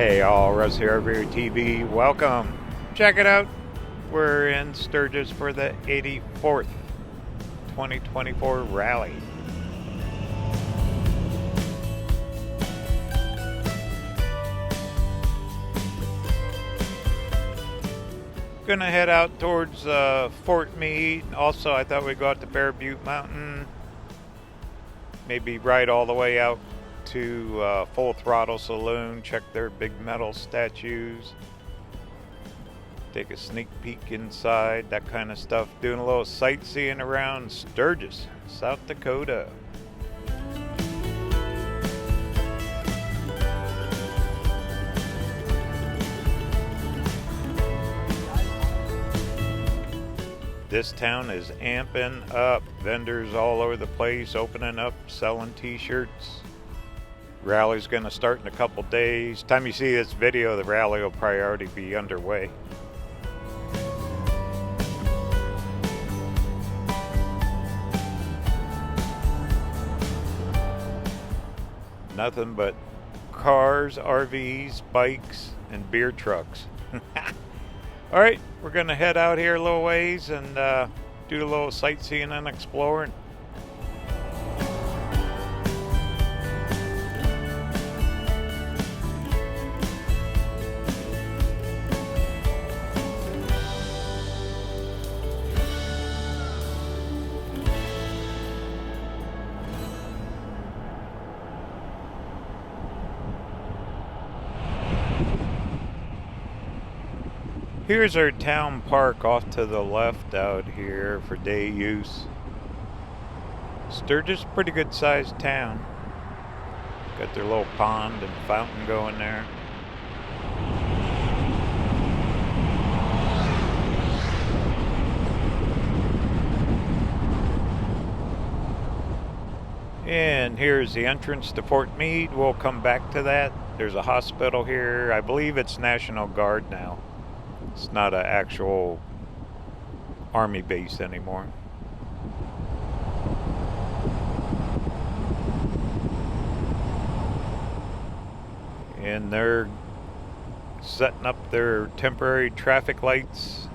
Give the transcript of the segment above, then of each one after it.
Hey all, Russ here, Review TV. Welcome. Check it out. We're in Sturgis for the 84th 2024 rally. Gonna head out towards Fort Meade. Also, I thought we'd go out to Butte Mountain. Maybe ride all the way out to Throttle Saloon, check their big metal statues, take a sneak peek inside, that kind of stuff. Doing a little sightseeing around Sturgis, South Dakota. This town is amping up. Vendors all over the place, opening up, selling t-shirts. Rally's going to start in a couple days. Time you see this video, the rally will probably already be underway. Nothing but cars, RVs, bikes, and beer trucks. Alright, we're going to head out here a little ways and do a little sightseeing and exploring. Here's our town park off to the left out here for day use. Sturgis, pretty good sized town. Got their little pond and fountain going there. And here's the entrance to Fort Meade. We'll come back to that. There's a hospital here. I believe it's National Guard now. It's not an actual army base anymore. And they're setting up their temporary traffic lights.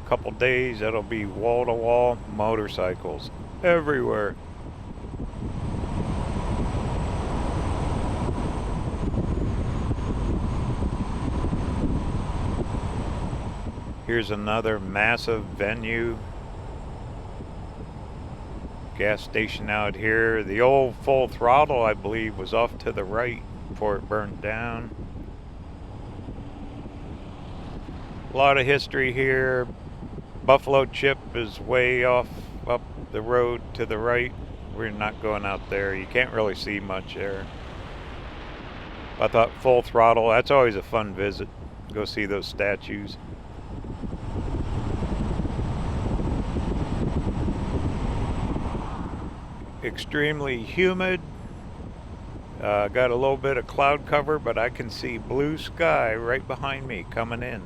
A couple days, it'll be wall-to-wall motorcycles everywhere. Here's another massive venue. Gas station out here. The old Full Throttle, I believe, was off to the right before it burned down. A lot of history here. Buffalo Chip is way off up the road to the right. We're not going out there. You can't really see much there. I thought Full Throttle, that's always a fun visit. Go see those statues. Extremely humid. Got a little bit of cloud cover, but I can see blue sky right behind me coming in.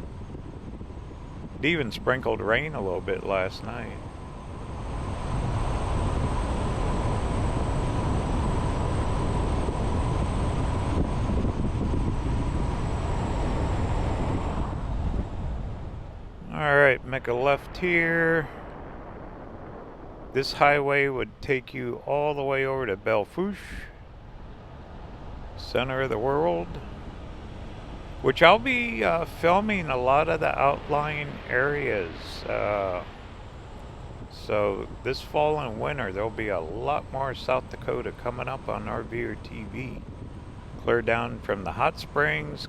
It even sprinkled rain a little bit last night. Alright, make a left here. This highway would take you all the way over to Belfouche, center of the world, which I'll be filming a lot of the outlying areas. So this fall and winter, there'll be a lot more South Dakota coming up on RVer TV. Clear down from the hot springs,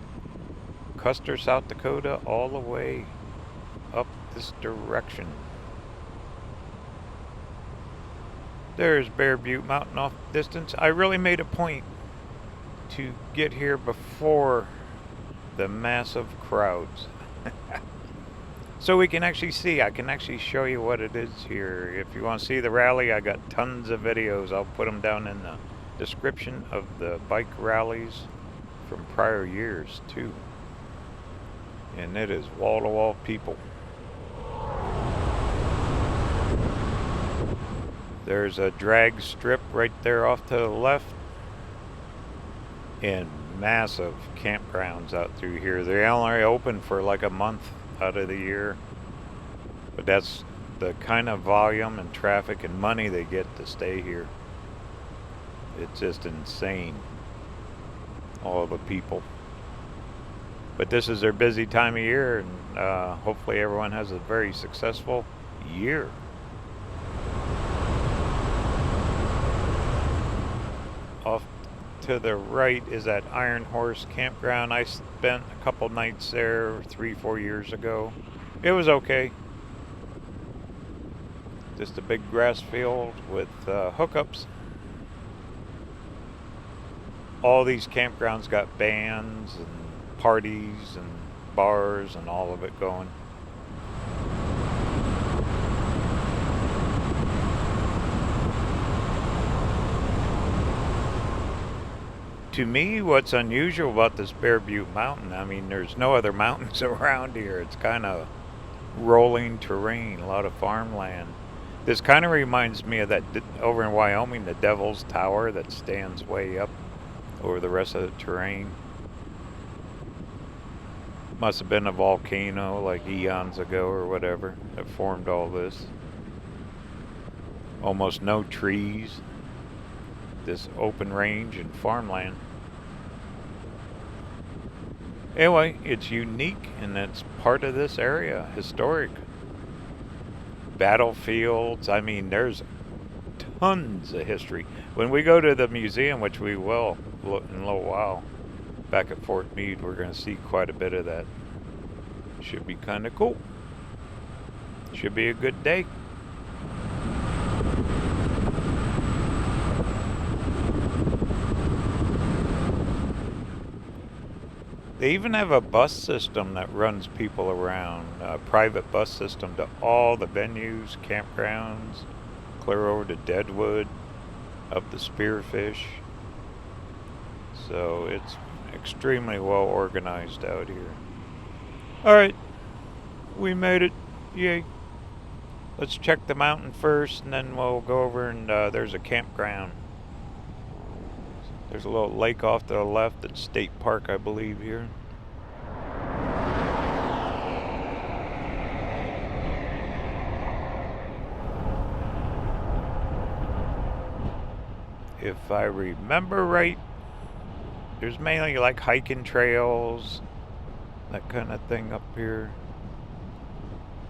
Custer, South Dakota, all the way up this direction. There's Butte Mountain off distance. I really made a point to get here before the massive crowds. So we can actually see, I can actually show you what it is here. If you want to see the rally, I got tons of videos. I'll put them down in the description of the bike rallies from prior years too. And it is wall-to-wall people. There's a drag strip right there off to the left. And massive campgrounds out through here. They only open for like a month out of the year, but that's the kind of volume and traffic and money they get to stay here. It's just insane, all the people. But this is their busy time of year, and hopefully everyone has a very successful year. Off to the right is that Iron Horse Campground. I spent a couple nights there 3-4 years ago. It was okay. Just a big grass field with hookups. All these campgrounds got bands and parties and bars and all of it going. To me, what's unusual about this Bear Butte mountain, I mean, there's no other mountains around here. It's kind of rolling terrain, a lot of farmland. This kind of reminds me of that over in Wyoming, the Devil's Tower that stands way up over the rest of the terrain. Must have been a volcano like eons ago or whatever that formed all this. Almost no trees. This open range and farmland. Anyway, it's unique and it's part of this area, historic. Battlefields, I mean, there's tons of history. When we go to the museum, which we will in a little while, back at Fort Meade, we're going to see quite a bit of that. Should be kind of cool. Should be a good day. They even have a bus system that runs people around, a private bus system to all the venues, campgrounds, clear over to Deadwood, up the Spearfish. So it's extremely well organized out here. Alright, we made it. Yay. Let's check the mountain first and then we'll go over and there's a campground. There's a little lake off to the left. It's State Park, I believe, here. If I remember right, there's mainly like hiking trails, that kind of thing up here.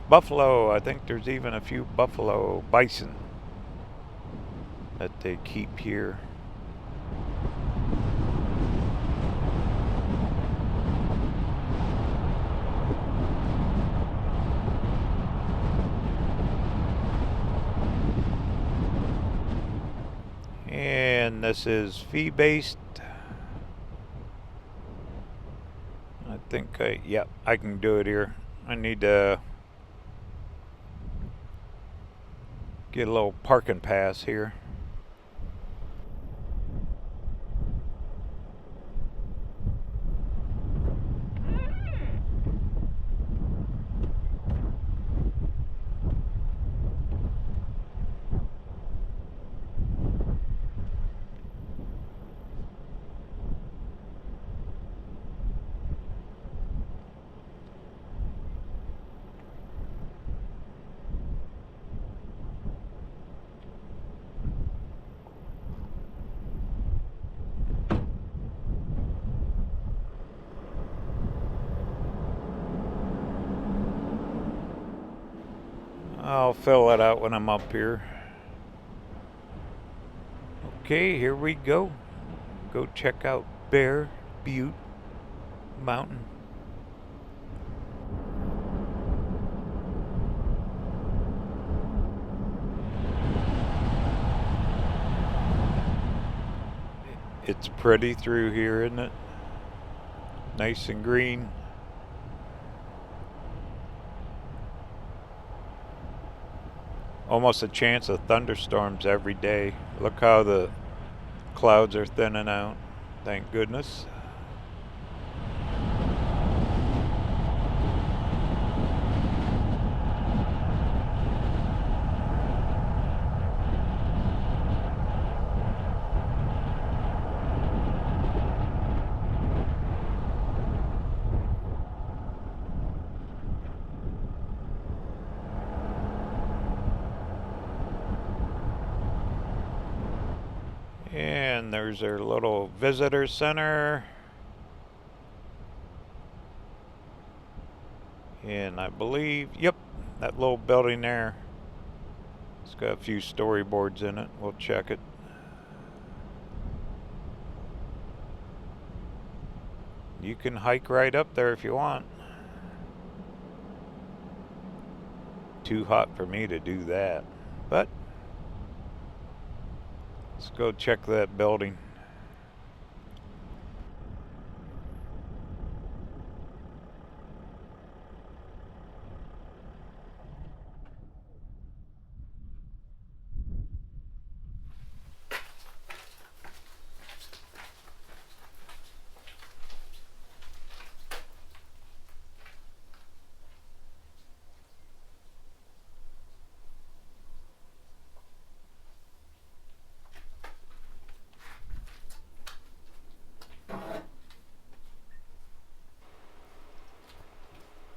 Buffalo, I think there's even a few buffalo bison that they keep here. And this is fee-based. I think I can do it here. I need to get a little parking pass here. I'll fill it out when I'm up here. Okay, here we go. Go check out Bear Butte Mountain. It's pretty through here, isn't it? Nice and green. Almost a chance of thunderstorms every day. Look how the clouds are thinning out. Thank goodness. And there's their little visitor center. And I believe, yep, that little building there. It's got a few storyboards in it. We'll check it. You can hike right up there if you want. Too hot for me to do that. But let's go check that building.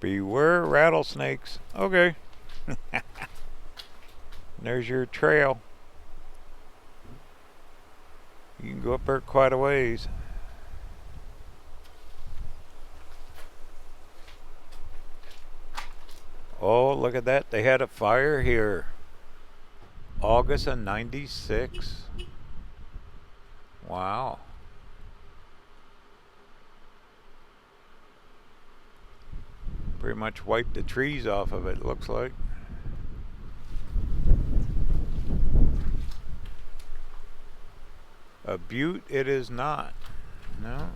Beware rattlesnakes. Okay. There's your trail. You can go up there quite a ways. Oh, look at that. They had a fire here. August of '96. Wow. Pretty much wiped the trees off of it, looks like. A Butte it is not. No.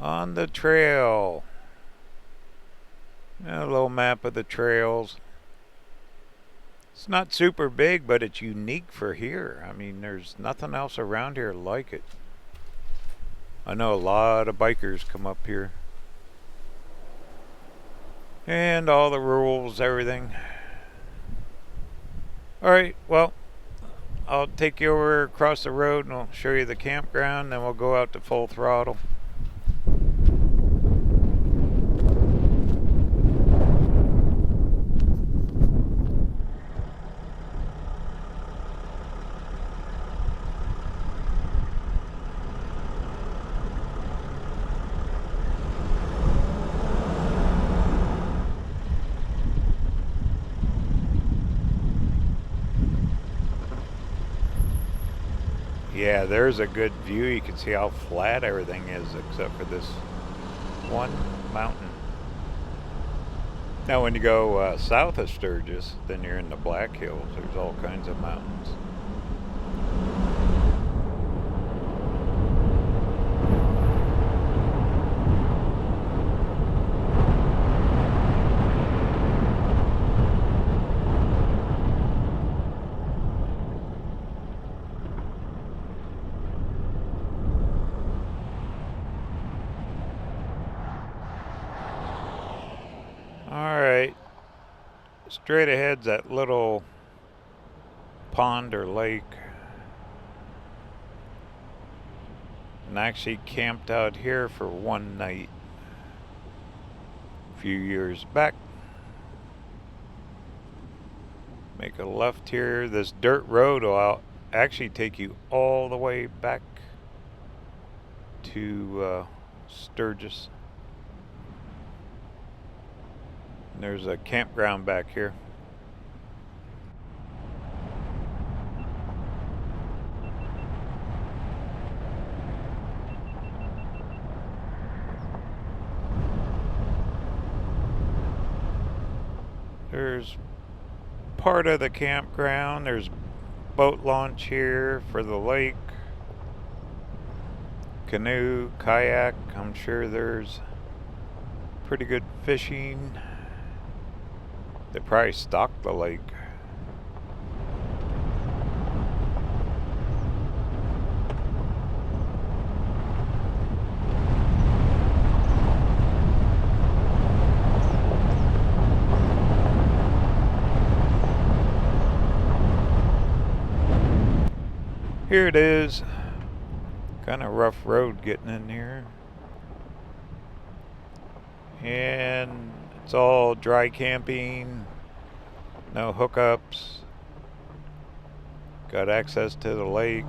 On the trail. A little map of the trails. It's not super big, but it's unique for here. I mean, there's nothing else around here like it. I know a lot of bikers come up here. And all the rules, everything. Alright, well, I'll take you over across the road and I'll show you the campground, then we'll go out to full throttle. Yeah, there's a good view. You can see how flat everything is except for this one mountain. Now when you go south of Sturgis, then you're in the Black Hills. There's all kinds of mountains. Alright, straight ahead's that little pond or lake. And I actually camped out here for one night a few years back. Make a left here. This dirt road will actually take you all the way back to Sturgis. And there's a campground back here. There's part of the campground. There's boat launch here for the lake. Canoe, kayak. I'm sure there's pretty good fishing. They probably stocked the lake. Here it is. Kind of rough road getting in here. And it's all dry camping, no hookups. Got access to the lake.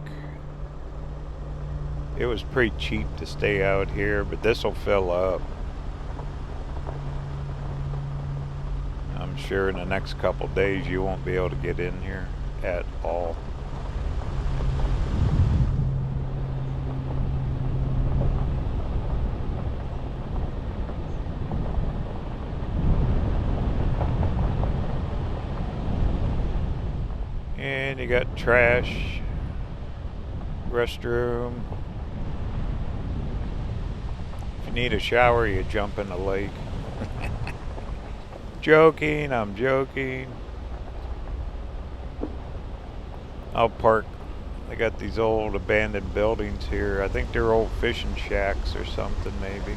It was pretty cheap to stay out here, but this will fill up. I'm sure in the next couple days you won't be able to get in here at all. And you got trash, restroom. If you need a shower, you jump in the lake. Joking, I'm joking. I'll park. I got these old abandoned buildings here. I think they're old fishing shacks or something, maybe.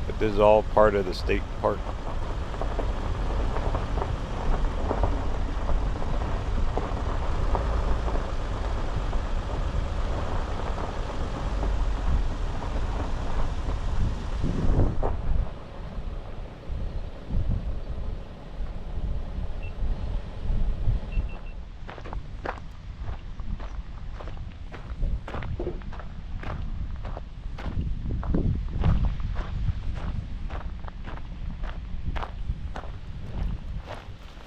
But this is all part of the state park.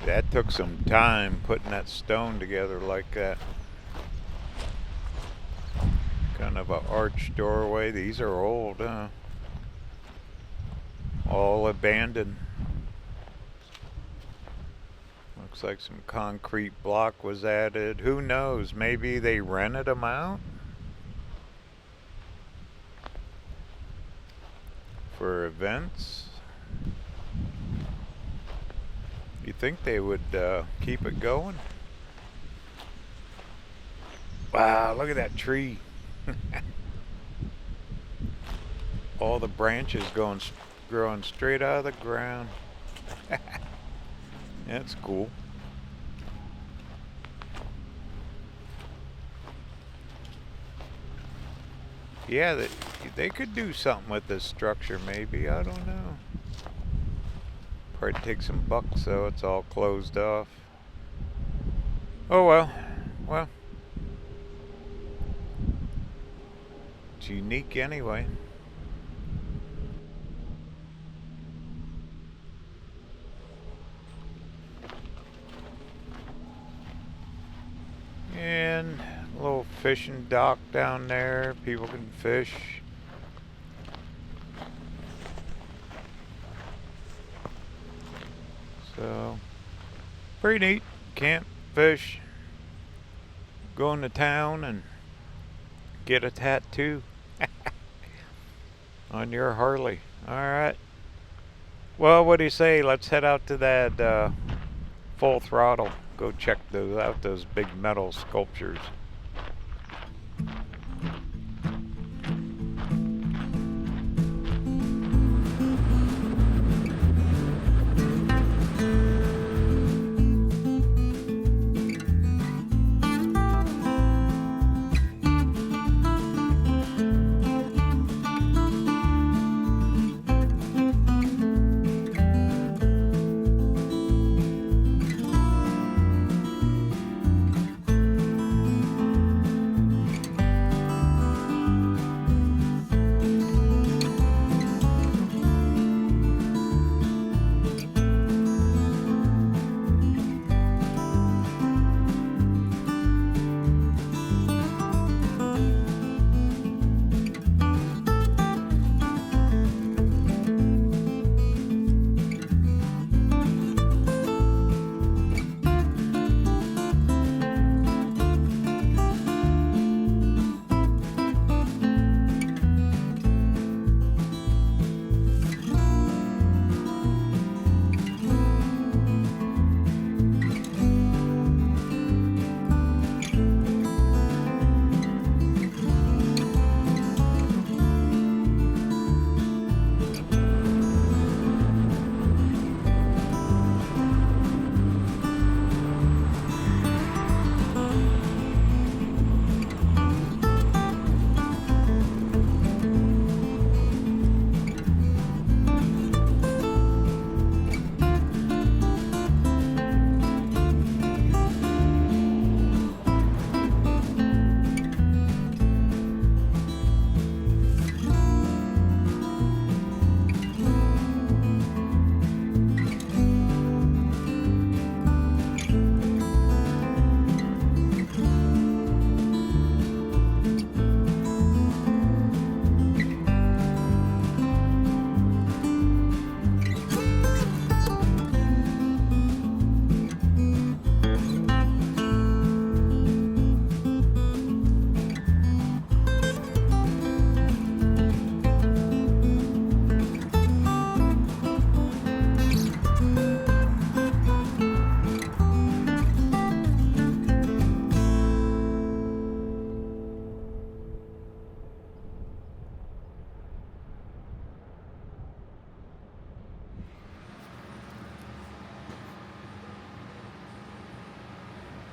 That took some time putting that stone together like that. Kind of an arched doorway. These are old, huh? All abandoned. Looks like some concrete block was added. Who knows? Maybe they rented them out for events. You think they would keep it going? Wow, look at that tree. All the branches growing straight out of the ground. That's cool. Yeah, they could do something with this structure maybe. I don't know. Probably take some bucks, so it's all closed off. Oh well. Well, it's unique anyway. And a little fishing dock down there. People can fish. So, pretty neat. Camp, fish, go into town and get a tattoo on your Harley. Alright. Well, what do you say? Let's head out to that Full Throttle. Go check those out, those big metal sculptures.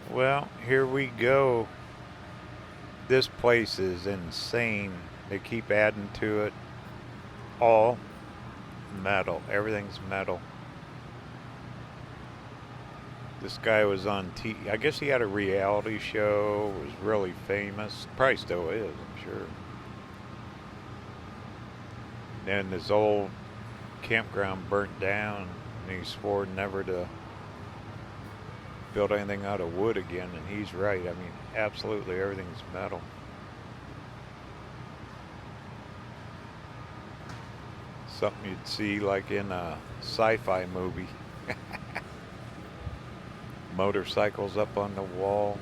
Well, here we go. This place is insane. They keep adding to it. All metal. Everything's metal. This guy was on I guess he had a reality show, was really famous. Probably still is, I'm sure. Then this old campground burnt down, and he swore never to build anything out of wood again, and he's right. I mean, absolutely everything's metal. Something you'd see like in a sci-fi movie. Motorcycles up on the wall.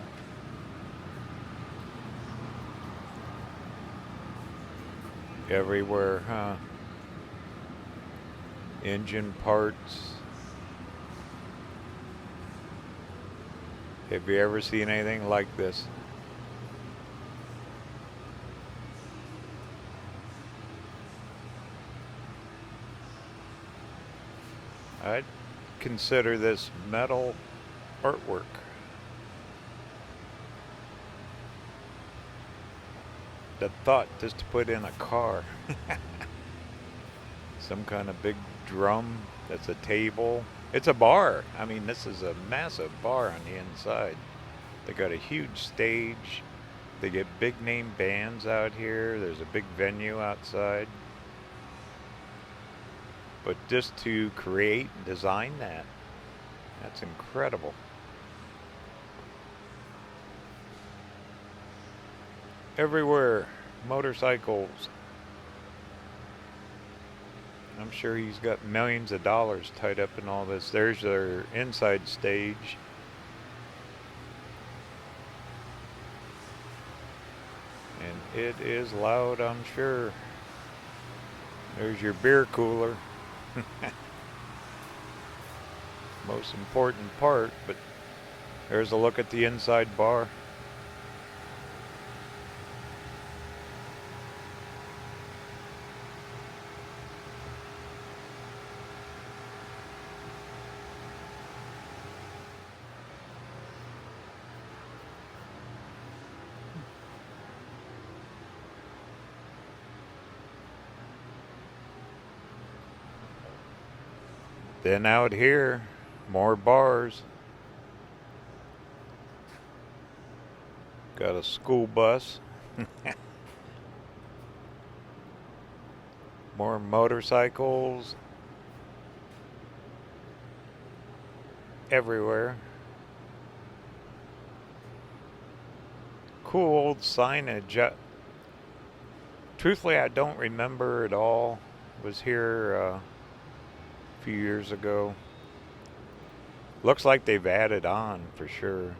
Everywhere, huh? Engine parts. Have you ever seen anything like this? I'd consider this metal artwork. The thought just to put in a car. Some kind of big drum that's a table. It's a bar. I mean, this is a massive bar on the inside. They got a huge stage. They get big name bands out here. There's a big venue outside. But just to create and design that, that's incredible. Everywhere, motorcycles. I'm sure he's got millions of dollars tied up in all this. There's their inside stage. And it is loud, I'm sure. There's your beer cooler. Most important part, but there's a look at the inside bar. Then out here, more bars. Got a school bus. More motorcycles. Everywhere. Cool old signage. Truthfully, I don't remember it all. Was here a few years ago. Looks like they've added on for sure.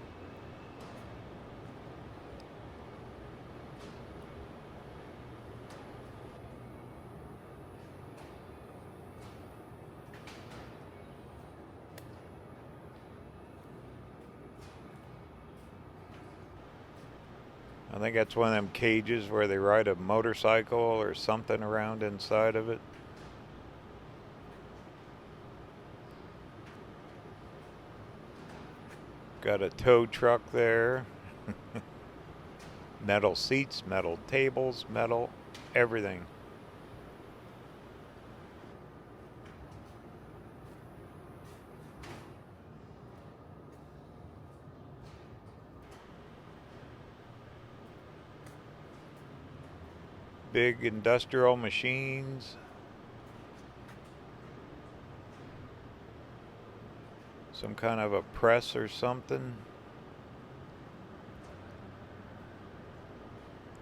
I think that's one of them cages where they ride a motorcycle or something around inside of it. Got a tow truck there. Metal seats, metal tables, metal everything. Big industrial machines. Some kind of a press or something.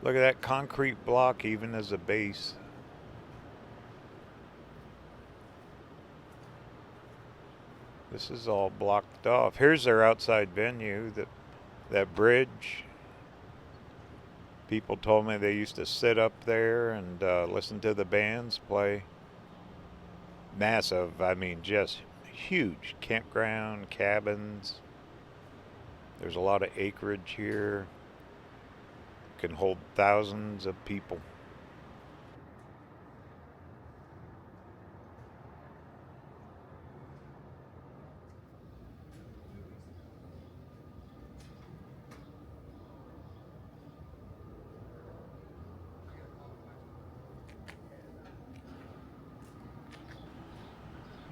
Look at that concrete block even as a base. This is all blocked off. Here's their outside venue, that bridge. People told me they used to sit up there and listen to the bands play. Massive, I mean, just huge campground, cabins. There's a lot of acreage here. Can hold thousands of people.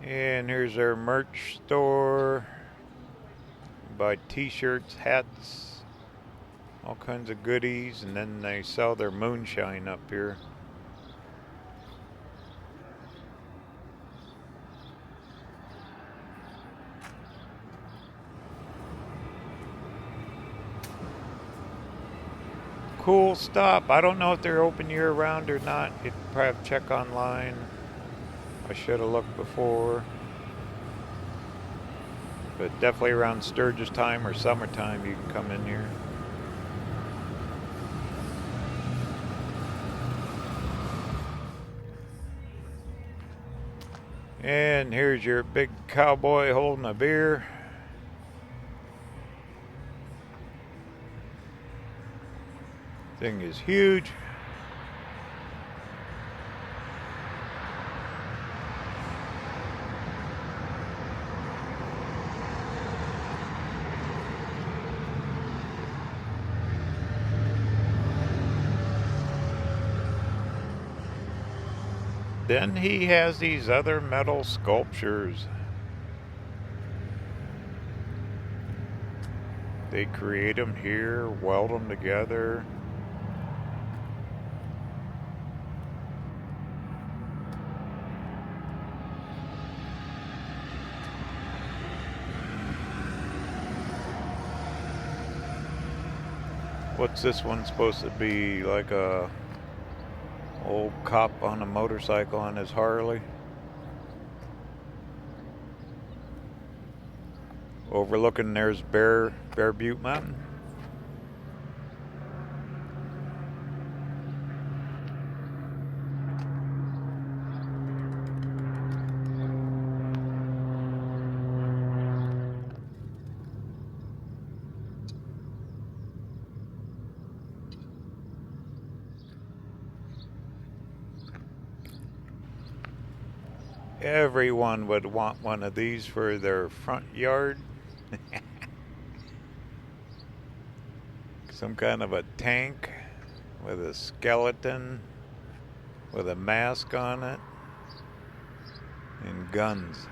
And here's our merch store. Buy t-shirts, hats, all kinds of goodies, and then they sell their moonshine up here. Cool stop. I don't know if they're open year round or not. You'd probably have to check online. I should have looked before. But definitely around Sturgis time or summertime you can come in here. And here's your big cowboy holding a beer. Thing is huge. Then he has these other metal sculptures. They create them here, weld them together. What's this one supposed to be? Like a old cop on a motorcycle on his Harley. Overlooking there's Bear Butte Mountain. Everyone would want one of these for their front yard. Some kind of a tank with a skeleton with a mask on it and guns.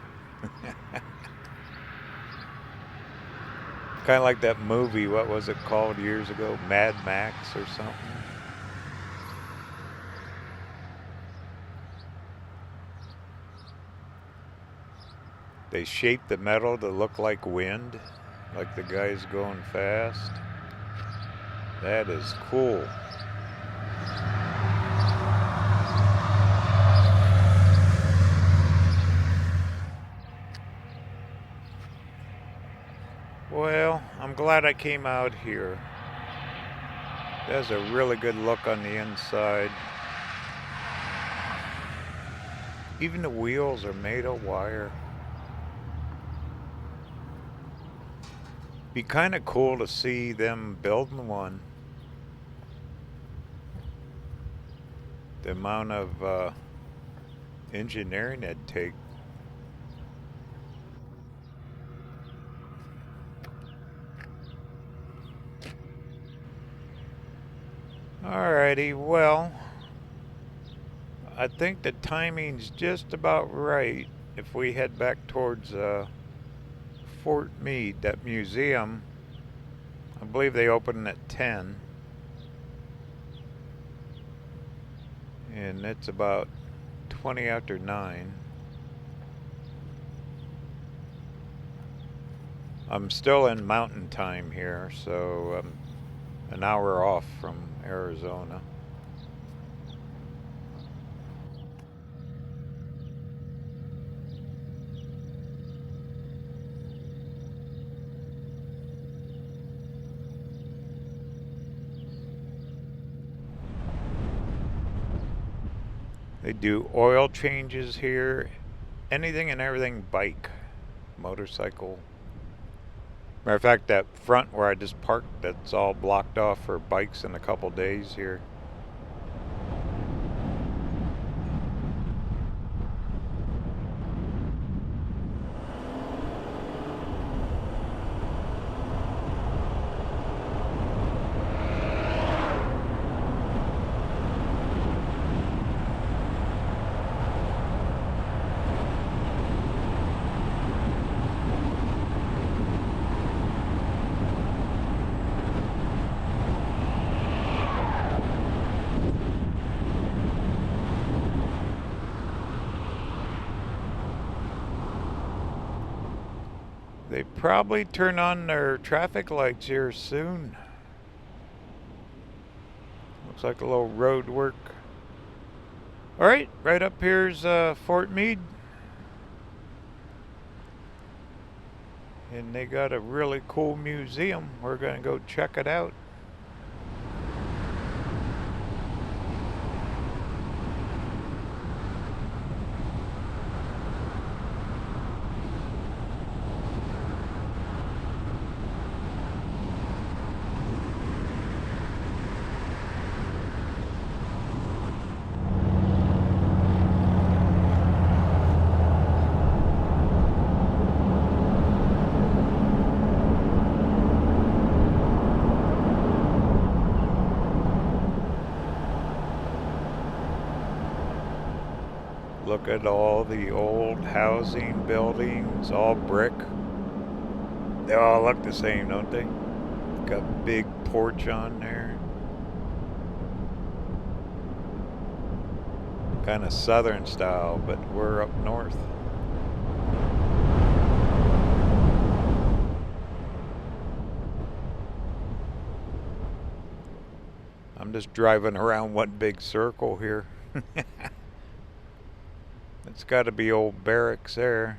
Kind of like that movie, what was it called years ago? Mad Max or something. They shape the metal to look like wind, like the guy's going fast. That is cool. Well, I'm glad I came out here. That's a really good look on the inside. Even the wheels are made of wire. Be kind of cool to see them building one. The amount of engineering it'd take. Alrighty, well, I think the timing's just about right if we head back towards Fort Meade, that museum. I believe they open at 10. And it's about 20 after 9. I'm still in mountain time here, so I'm an hour off from Arizona. They do oil changes here, anything and everything bike, motorcycle. Matter of fact, that front where I just parked, that's all blocked off for bikes in a couple days here. probably turn on their traffic lights here soon. Looks like a little road work. Alright, right up here's Fort Meade. And they got a really cool museum. We're going to go check it out. Look at all the old housing buildings, all brick. They all look the same, don't they? Got a big porch on there. Kind of southern style, but we're up north. I'm just driving around one big circle here. It's got to be old barracks there.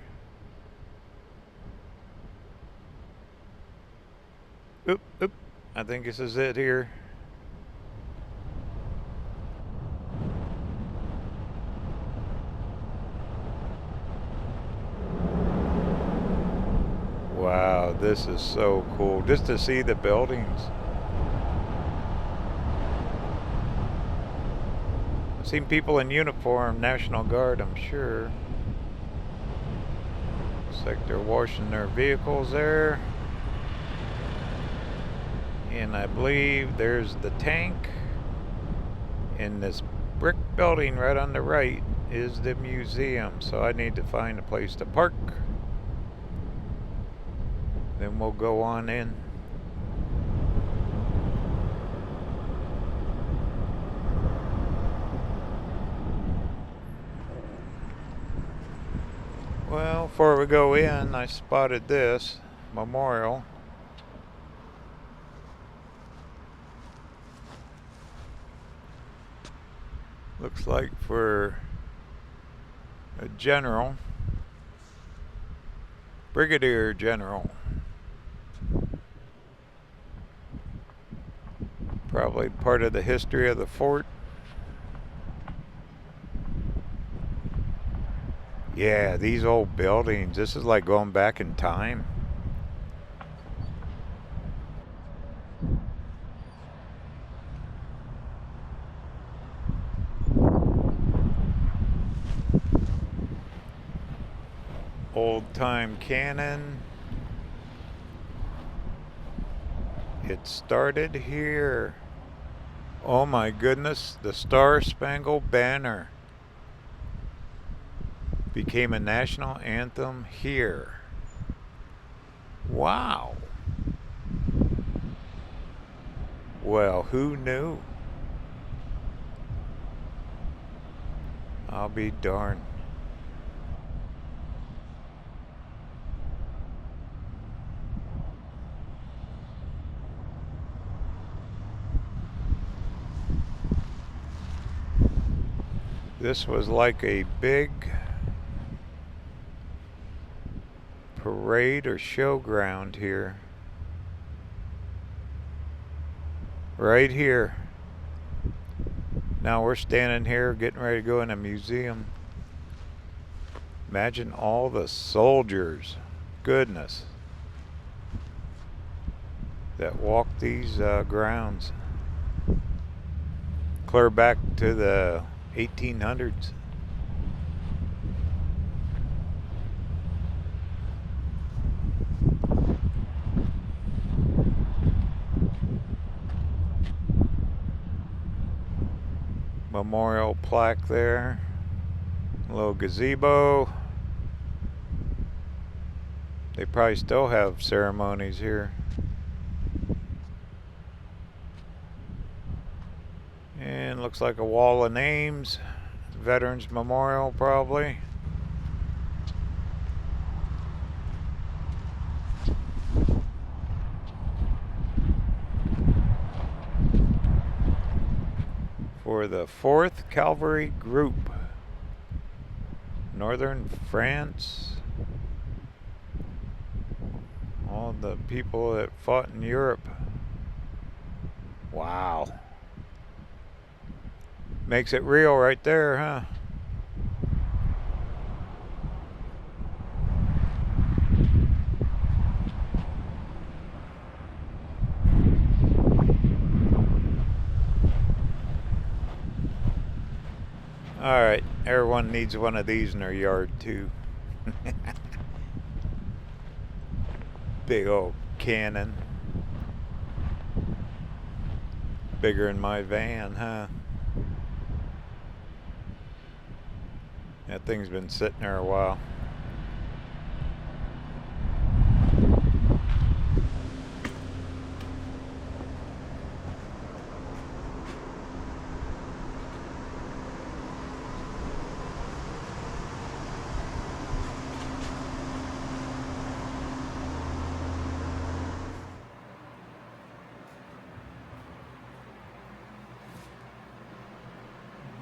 Oop, oop. I think this is it here. Wow, this is so cool. Just to see the buildings. I've seen people in uniform, National Guard, I'm sure. Looks like they're washing their vehicles there. And I believe there's the tank. And this brick building right on the right is the museum. So I need to find a place to park. Then we'll go on in. Well, before we go in, I spotted this memorial. Looks like for a general, brigadier general. Probably part of the history of the fort. Yeah, these old buildings, this is like going back in time. Old time cannon. It started here. Oh my goodness, the Star Spangled Banner became a national anthem here. Wow. Well, who knew? I'll be darned. This was like a big parade or showground here. Right here. Now we're standing here getting ready to go in a museum. Imagine all the soldiers, goodness, that walked these grounds. Clear back to the 1800s. Memorial plaque there. A little gazebo. They probably still have ceremonies here. And looks like a wall of names. Veterans Memorial probably. for the 4th Cavalry Group, Northern France. All the people that fought in Europe. Wow. Makes it real right there, huh? Alright, everyone needs one of these in their yard too. Big old cannon. Bigger than my van, huh? That thing's been sitting there a while.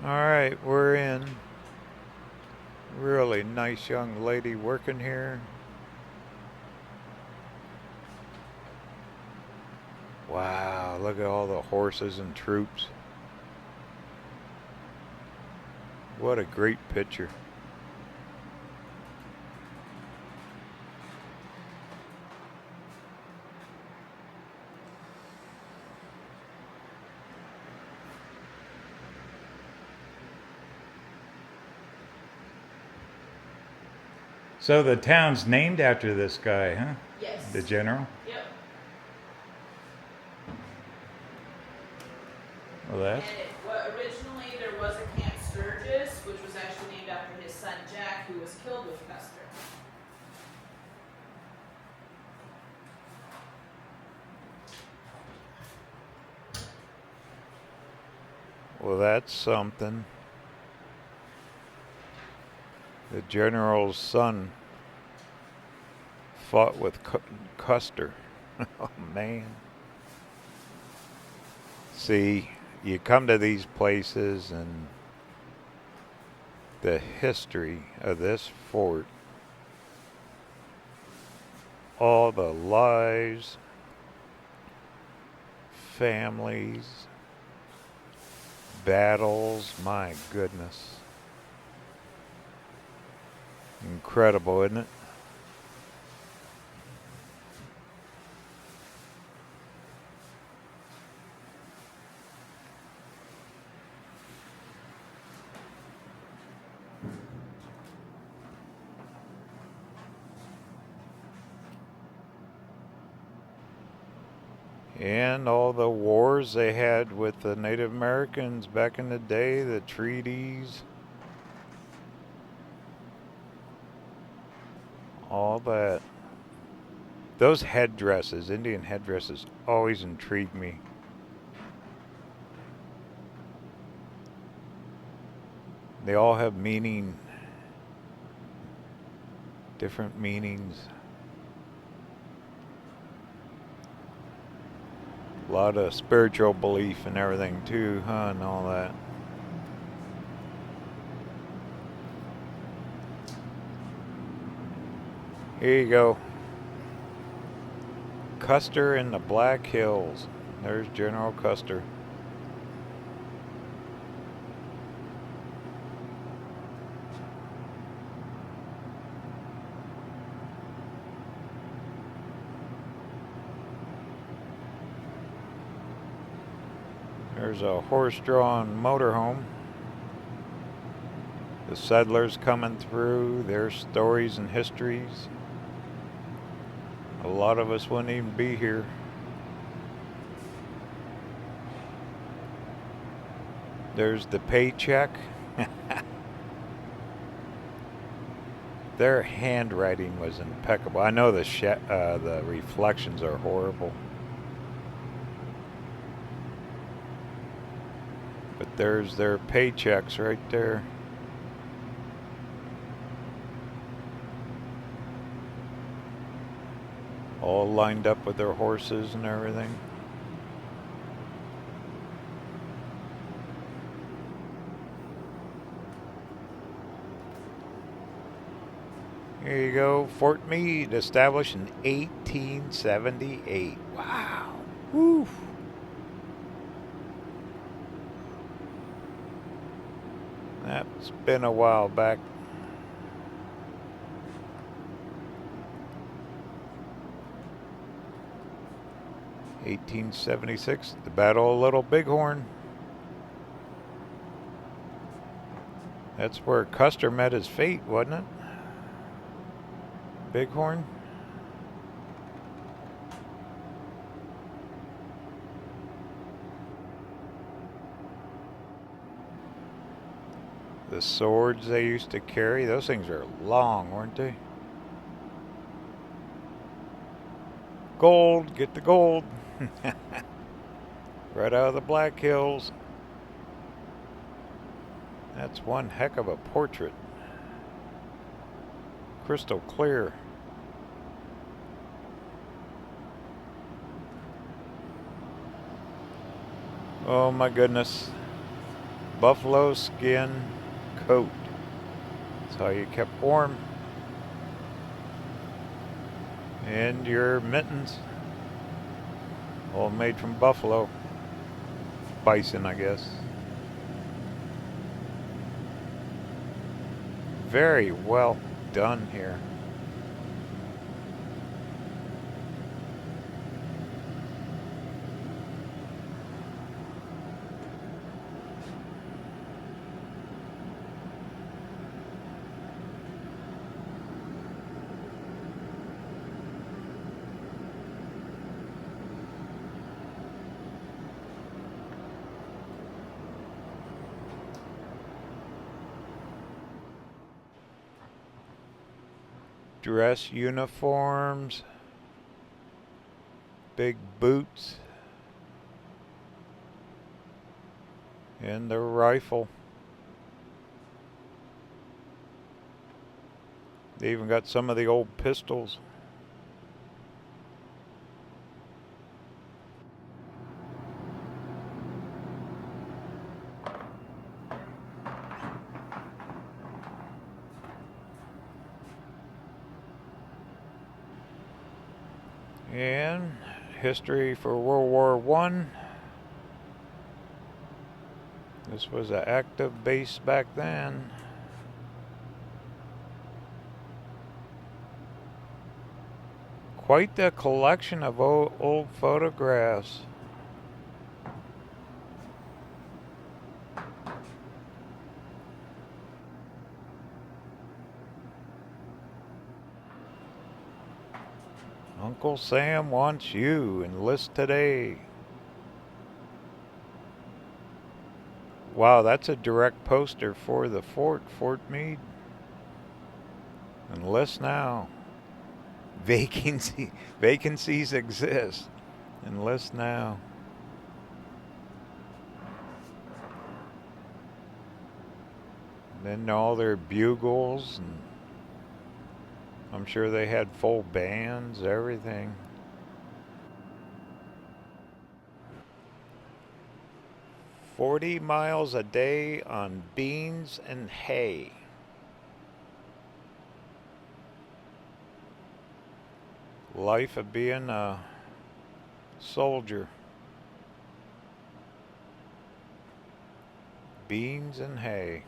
Alright, we're in. Really nice young lady working here. Wow, look at all the horses and troops. What a great picture. So the town's named after this guy, huh? Yes. The general? Yep. Well, that's... Originally there was a Camp Sturgis, which was actually named after his son Jack, who was killed with Custer. Well, that's something. The general's son fought with Custer. Oh, man. See, you come to these places and the history of this fort, all the lives, families, battles, my goodness. Incredible, isn't it? And all the wars they had with the Native Americans back in the day, the treaties. All that. Those headdresses, Indian headdresses, always intrigue me. They all have meaning, different meanings. A lot of spiritual belief and everything too, huh, and all that. Here you go. Custer in the Black Hills. There's General Custer. There's a horse-drawn motorhome. The settlers coming through, their stories and histories. A lot of us wouldn't even be here. There's the paycheck. Their handwriting was impeccable. I know the reflections are horrible. But there's their paychecks right there. All lined up with their horses and everything. Here you go, Fort Meade, established in 1878. Wow. Woo. That's been a while back. (1876), the Battle of Little Bighorn. That's where Custer met his fate, wasn't it? Bighorn. The swords they used to carry, those things are long, weren't they? Gold, get the gold. Right out of the Black Hills. That's one heck of a portrait. Crystal clear. Oh my goodness. Buffalo skin coat. That's how you kept warm. And your mittens. All made from buffalo. Bison, I guess. Very well done here. Dress uniforms, big boots, and the rifle. They even got some of the old pistols. And history for World War I. This was an active base back then. Quite the collection of old photographs. Uncle Sam wants you. Enlist today. Wow, that's a direct poster for the Fort Meade. Enlist now. Vacancies exist. Enlist now. Then all their bugles, and I'm sure they had full bands, everything. $40 miles a day on beans and hay. Life of being a soldier. Beans and hay.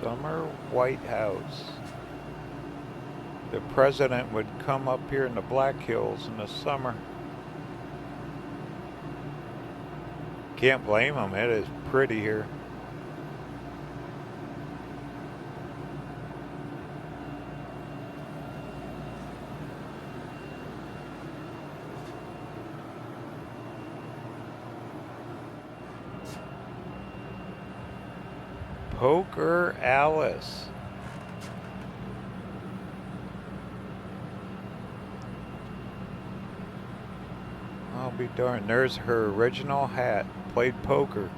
Summer White House. The president would come up here in the Black Hills in the summer. Can't blame him, it is pretty here. Poker Alice. Oh Be darned, there's her original hat. Played poker.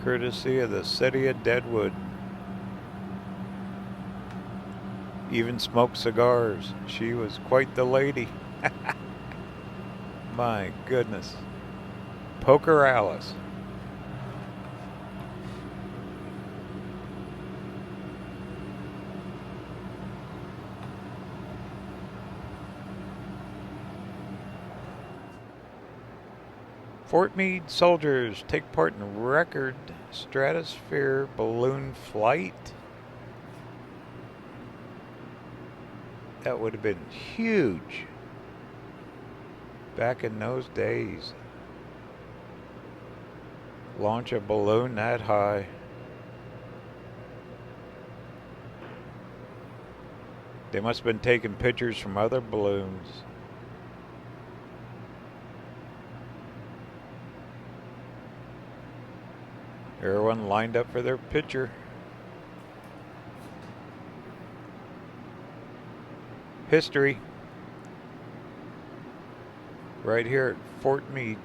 Courtesy of the city of Deadwood. Even smoked cigars. She was quite the lady. My goodness. Poker Alice. Fort Meade soldiers take part in record stratosphere balloon flight. That would have been huge back in those days. Launch a balloon that high. They must have been taking pictures from other balloons. Everyone lined up for their picture. History. Right here at Fort Meade.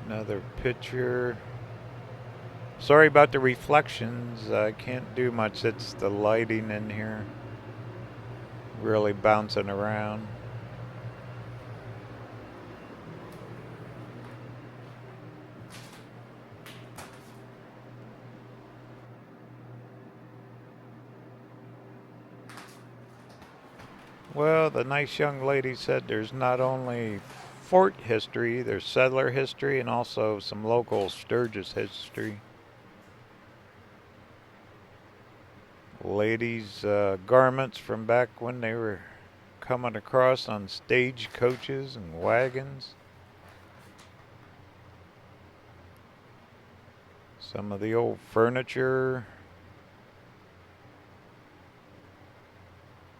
Another picture. Sorry about the reflections. I can't do much. It's the lighting in here. Really bouncing around. Well, the nice young lady said there's not only fort history, there's settler history, and also some local Sturgis history. Ladies' garments from back when they were coming across on stage coaches and wagons. Some of the old furniture.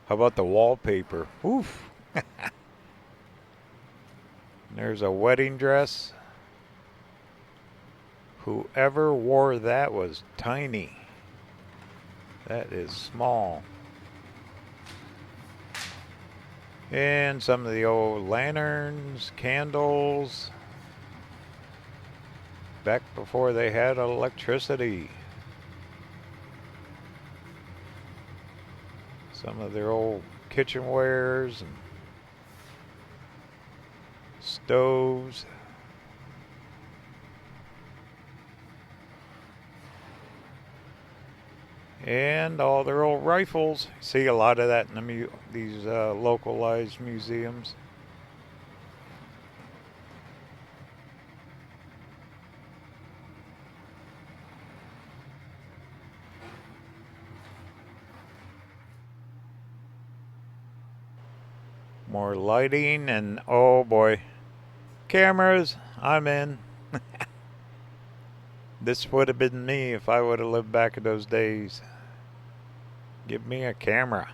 How about the wallpaper? Oof. There's a wedding dress. Whoever wore that was tiny. That is small. And some of the old lanterns, candles. Back before they had electricity. Some of their old kitchenwares and stoves. And all their old rifles. See a lot of that in these localized museums. More lighting and oh boy, cameras. I'm in. This would have been me if I would have lived back in those days. Give me a camera.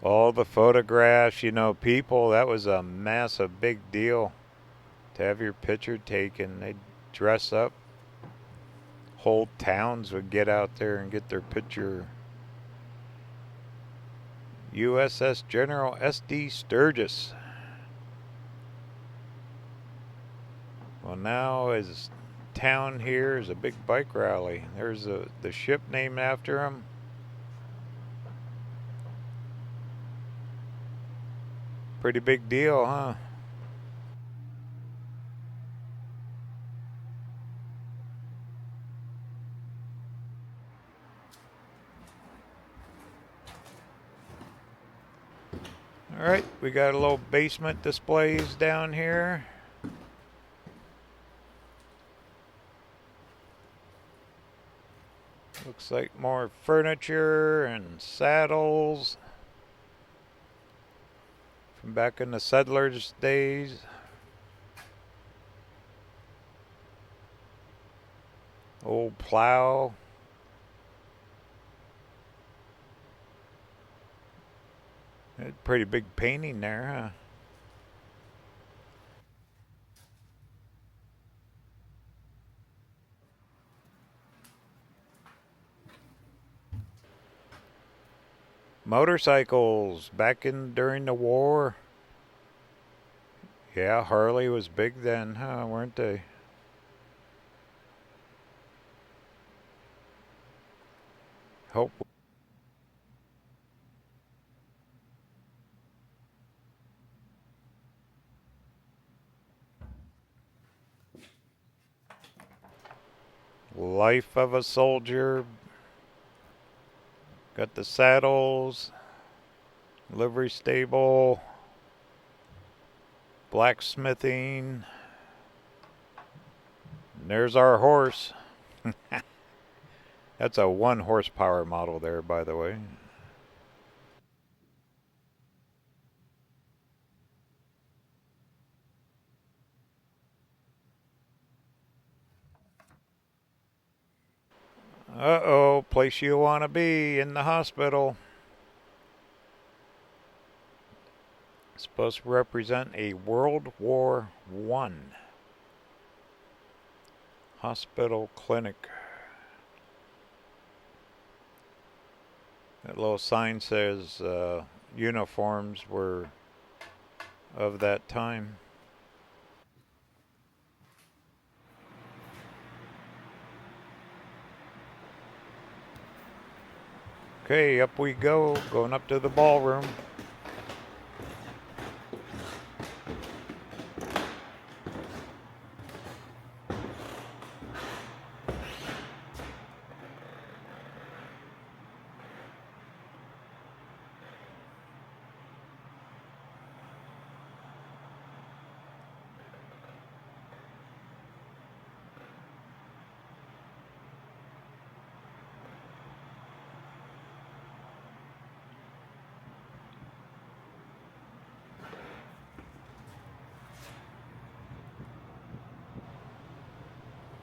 All the photographs, people, that was a massive big deal to have your picture taken. They'd dress up. Whole towns would get out there and get their picture. USS General S.D. Sturgis. Well, now his town here is a big bike rally. There's the ship named after him. Pretty big deal, huh? Alright, we got a little basement displays down here. Looks like more furniture and saddles from back in the settlers' days. Old plow. Pretty big painting there, huh? Motorcycles back in during the war. Yeah, Harley was big then, huh? Weren't they? Hope. Life of a soldier. Got the saddles, livery stable, blacksmithing. And there's our horse. That's a 1 horsepower model there, by the way. Uh-oh, place you want to be in the hospital. It's supposed to represent a World War I hospital clinic. That little sign says uniforms were of that time. Okay, up we go, going up to the ballroom.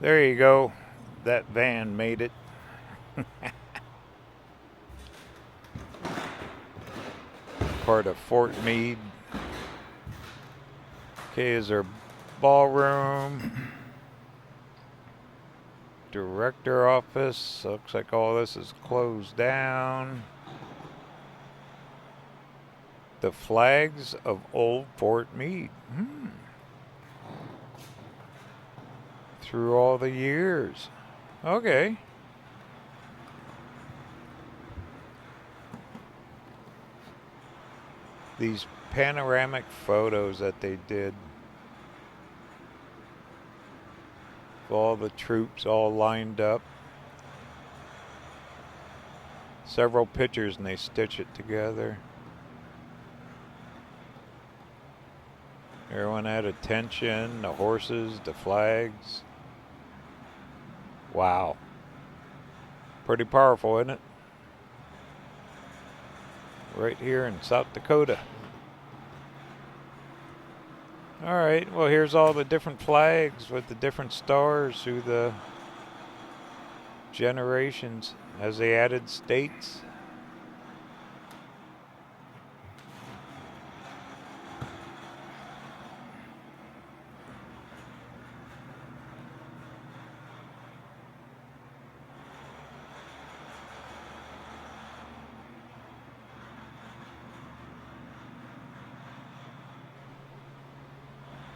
There you go. That van made it. Part of Fort Meade. Okay, is there ballroom? Director office. Looks like all this is closed down. The flags of old Fort Meade. Through all the years. Okay. These panoramic photos that they did. All the troops all lined up. Several pictures and they stitch it together. Everyone had attention, the horses, the flags. Wow. Pretty powerful, isn't it? Right here in South Dakota. Alright, well here's all the different flags with the different stars through the generations as they added states.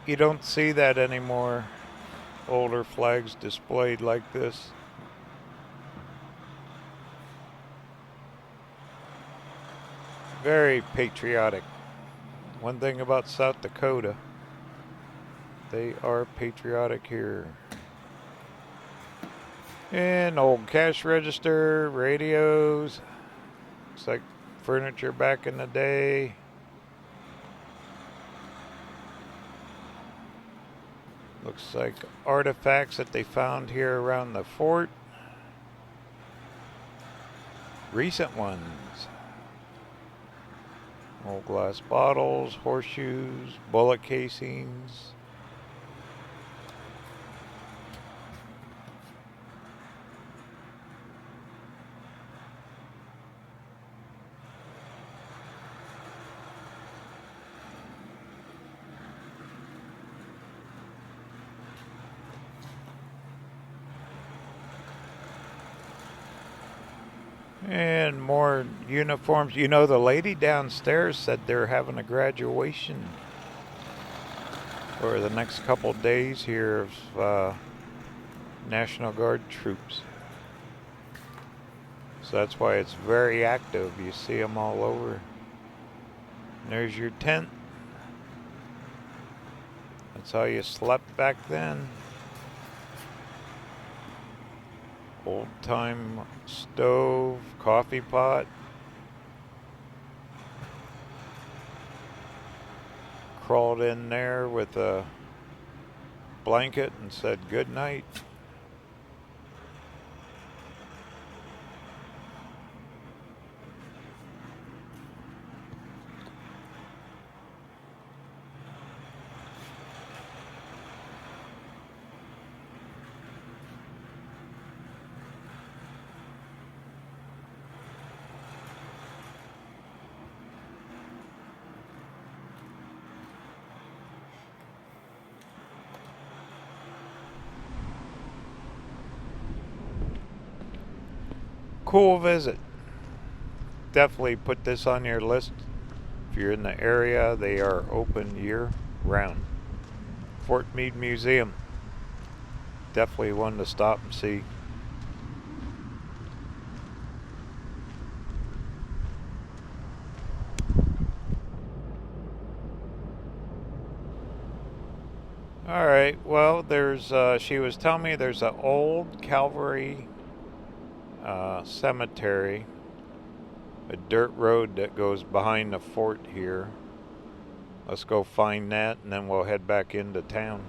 You don't see that anymore. Older flags displayed like this. Very patriotic. One thing about South Dakota, they are patriotic here. And old cash register, radios. Looks like furniture back in the day. Looks like artifacts that they found here around the fort. Recent ones. Old glass bottles, horseshoes, bullet casings. And more uniforms. You know, the lady downstairs said they're having a graduation for the next couple days here of National Guard troops. So that's why it's very active. You see them all over. And there's your tent. That's how you slept back then. Old time stove, coffee pot. Crawled in there with a blanket and said good night. Cool visit. Definitely put this on your list. If you're in the area, they are open year round. Fort Meade Museum. Definitely one to stop and see. Alright, well, she was telling me there's an old cavalry cemetery, a dirt road that goes behind the fort here. Let's go find that and then we'll head back into town.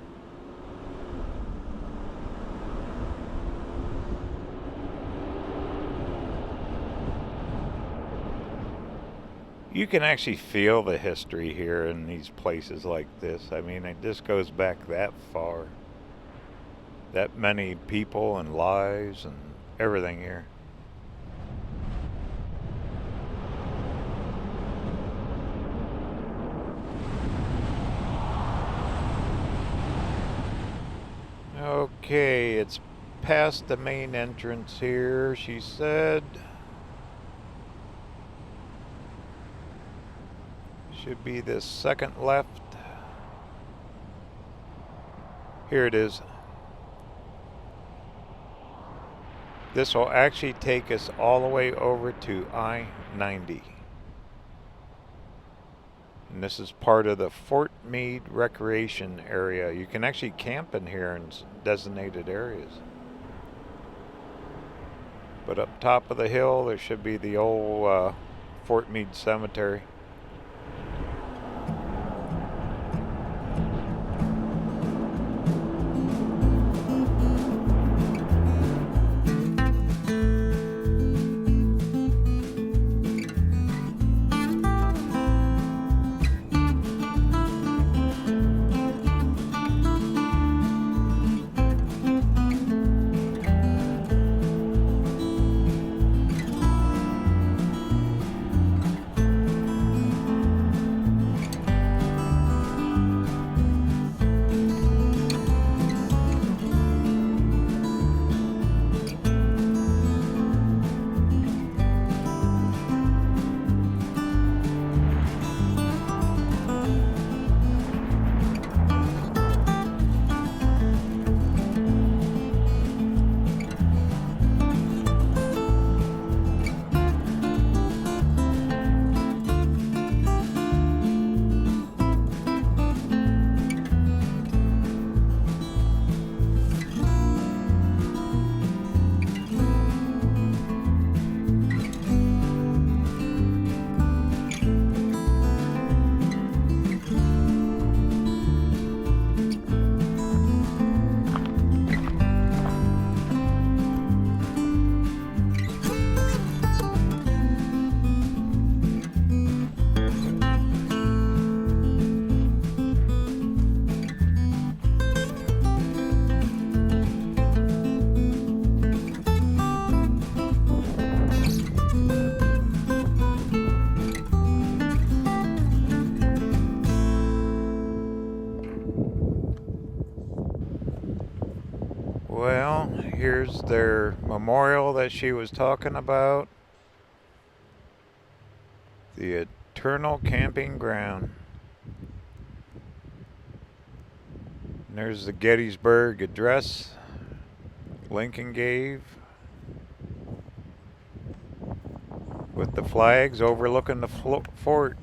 You can actually feel the history here in these places like this. I mean, it just goes back that far. That many people and lives and everything here. Okay, it's past the main entrance here, she said. Should be this second left. Here it is. This will actually take us all the way over to I-90. And this is part of the Fort Meade recreation area. You can actually camp in here in designated areas. But up top of the hill, there should be the old Fort Meade Cemetery. Well, here's their memorial that she was talking about. The eternal camping ground. And there's the Gettysburg Address Lincoln gave with the flags overlooking the fort.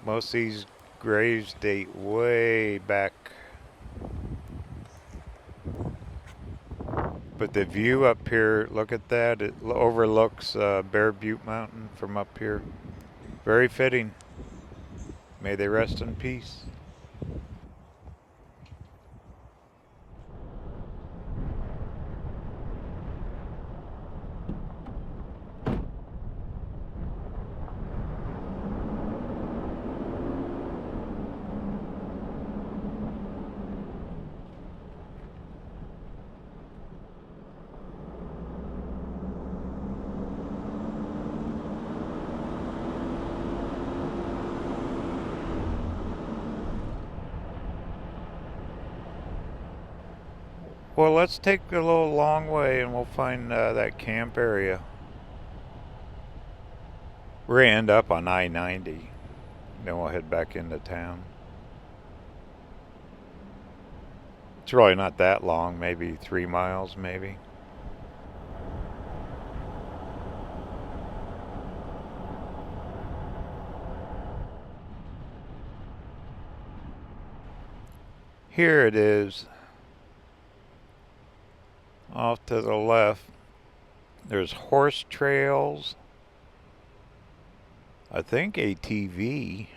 Most of these graves date way back. But the view up here, look at that. It overlooks Bear Butte Mountain from up here. Very fitting. May they rest in peace. Well, let's take a little long way and we'll find that camp area. We're going to end up on I-90. Then we'll head back into town. It's really not that long, maybe 3 miles, maybe. Here it is. Off to the left, there's horse trails. I think ATV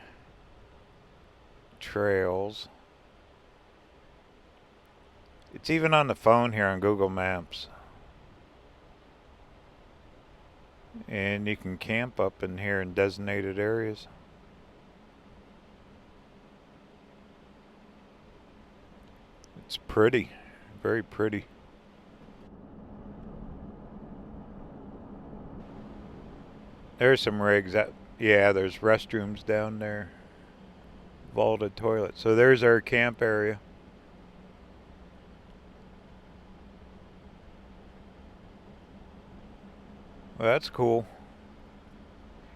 trails. It's even on the phone here on Google Maps. And you can camp up in here in designated areas. It's pretty, very pretty. There's some rigs that, yeah, there's restrooms down there. Vaulted toilet. So there's our camp area. Well, that's cool.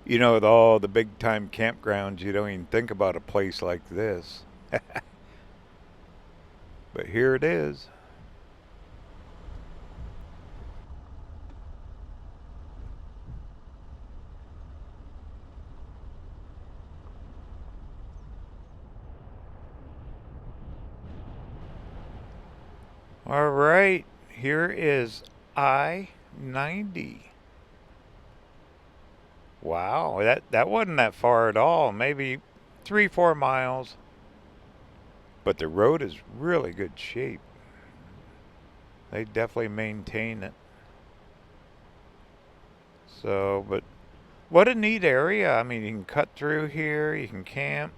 You know, with all the big time campgrounds, you don't even think about a place like this. But here it is. All right, here is I-90. Wow, that wasn't that far at all. Maybe 3-4 miles. But the road is really good shape. They definitely maintain it. So, but what a neat area. I mean, you can cut through here, you can camp.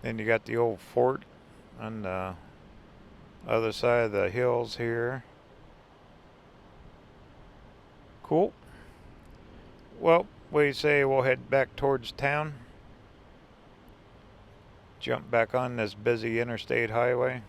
Then you got the old fort on the other side of the hills here. Cool. Well, what do you say we'll head back towards town? Jump back on this busy interstate highway.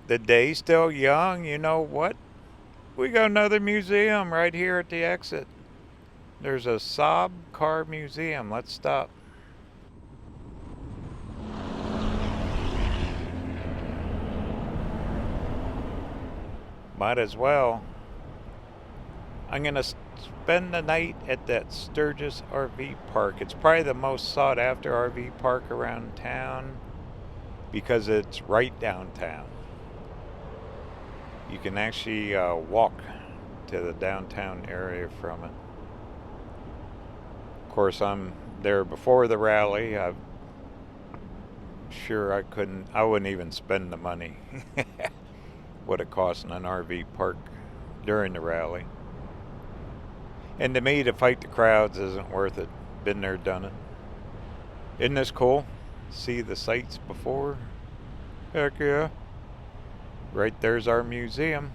The day's still young. You know what? We got another museum right here at the exit. There's a Saab car museum. Let's stop. Might as well. I'm going to spend the night at that Sturgis RV park. It's probably the most sought after RV park around town because it's right downtown. You can actually walk to the downtown area from it. Of course, I'm there before the rally. I'm sure I wouldn't even spend the money what it costs in an RV park during the rally. And to me, to fight the crowds isn't worth it. Been there, done it. Isn't this cool? See the sights before? Heck yeah. Right there's our museum.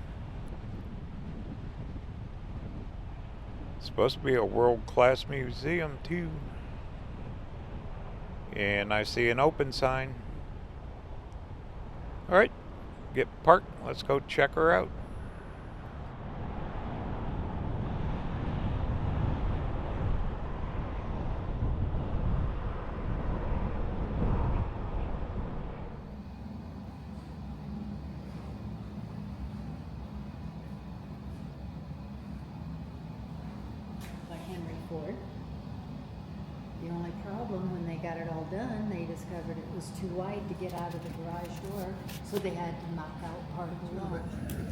It's supposed to be a world-class museum too. And I see an open sign. Alright, get parked. Let's go check her out. The only problem, when they got it all done, they discovered it was too wide to get out of the garage door, so they had to knock out part of the wall.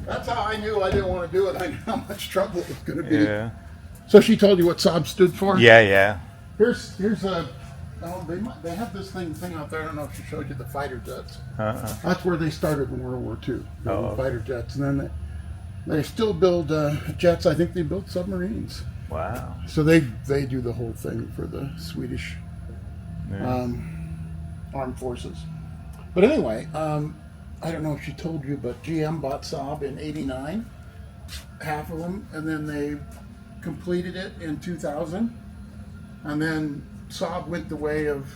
That's how I knew I didn't want to do it. I knew how much trouble it was going to be. Yeah. So she told you what Saab stood for? Yeah. Here's a. Oh, they have this thing out there. I don't know if she showed you the fighter jets. That's where they started in World War II. Building fighter jets, and then they still build jets. I think they build submarines. Wow. So they do the whole thing for the Swedish armed forces. But anyway, I don't know if she told you, but GM bought Saab in '89, half of them, and then they completed it in 2000, and then Saab went the way of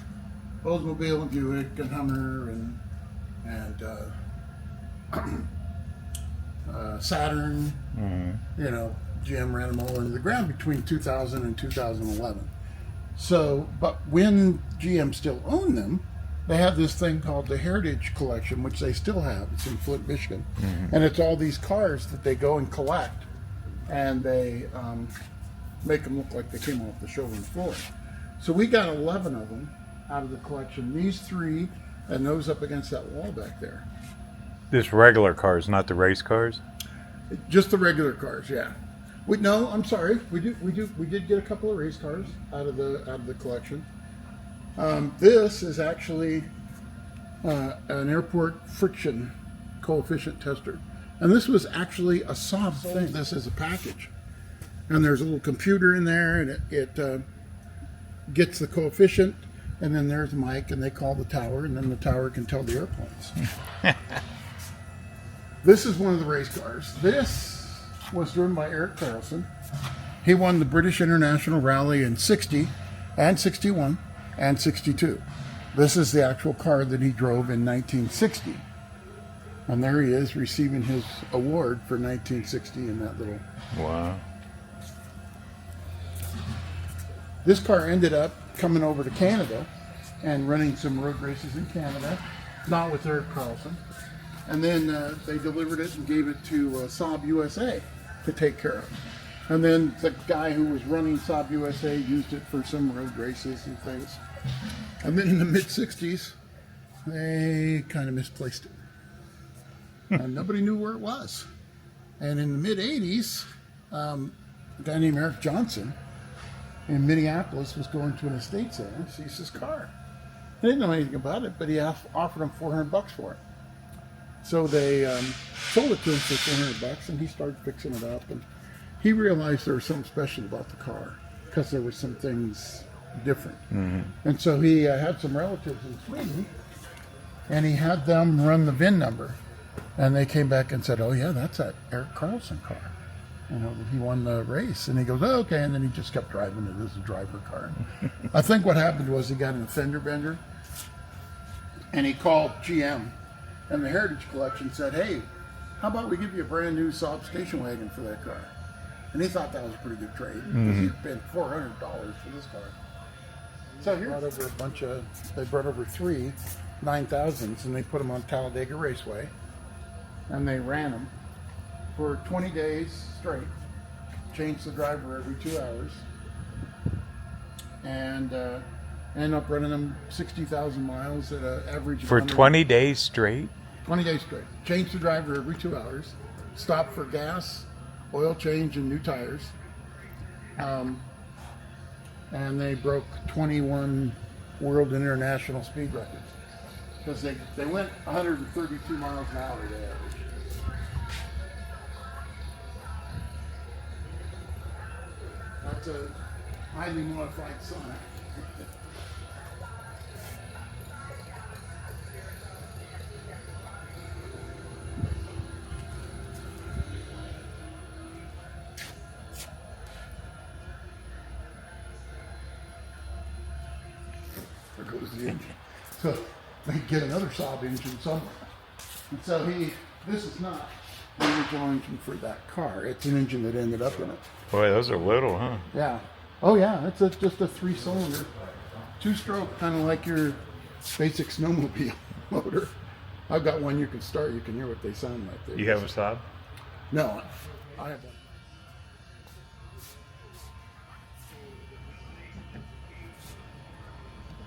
Oldsmobile and Buick and Hummer and Saturn. Mm-hmm. You know, GM ran them all into the ground between 2000 and 2011. So, but when GM still owned them, they have this thing called the Heritage Collection, which they still have. It's in Flint, Michigan. Mm-hmm. And it's all these cars that they go and collect, and they make them look like they came off the showroom floor. So we got 11 of them out of the collection. These 3 and those up against that wall back there. Just regular cars, not the race cars? Just the regular cars, yeah. No, I'm sorry. We did get a couple of race cars out of the collection. This is actually an airport friction coefficient tester, and this was actually a Saab thing. This is a package, and there's a little computer in there, and it gets the coefficient, and then there's Mike, and they call the tower, and then the tower can tell the airplanes. This is one of the race cars. This was driven by Eric Carlson. He won the British International Rally in 60 and 61 and 62. This is the actual car that he drove in 1960. And there he is receiving his award for 1960 in that little... Wow. This car ended up coming over to Canada and running some road races in Canada, not with Eric Carlson. And then they delivered it and gave it to Saab USA to take care of. And then the guy who was running Saab USA used it for some road races and things. And then in the mid-60s, they kind of misplaced it. And nobody knew where it was. And in the mid-80s, a guy named Eric Johnson in Minneapolis was going to an estate sale and sees his car. They didn't know anything about it, but he offered him $400 for it. So they sold it to him for $400, and he started fixing it up. And he realized there was something special about the car because there were some things different. Mm-hmm. And so he had some relatives in Sweden, and he had them run the VIN number. And they came back and said, "Oh yeah, that's that Eric Carlson car. You know, he won the race." And he goes, "Oh, okay." And then he just kept driving it as a driver car. I think what happened was he got in a fender bender, and he called GM. And the Heritage Collection said, hey, how about we give you a brand new Saab station wagon for that car? And he thought that was a pretty good trade because he'd paid $400 for this car. So here, they brought over 3 9,000s and they put them on Talladega Raceway and they ran them for 20 days straight. Changed the driver every 2 hours and ended up running them 60,000 miles at an average of For 20 days straight? 20 days straight. Changed the driver every 2 hours. Stopped for gas, oil change, and new tires. And they broke 21 world and international speed records. Because they went 132 miles an hour to average. That's a highly modified Sonic. There goes the engine. So they get another Saab engine somewhere. And so this is not the original engine for that car. It's an engine that ended up in it. Boy, those are little, huh? Yeah. Oh yeah, it's just a 3-cylinder, 2-stroke, kind of like your basic snowmobile motor. I've got one you can start. You can hear what they sound like. You have a Saab? No, I have one.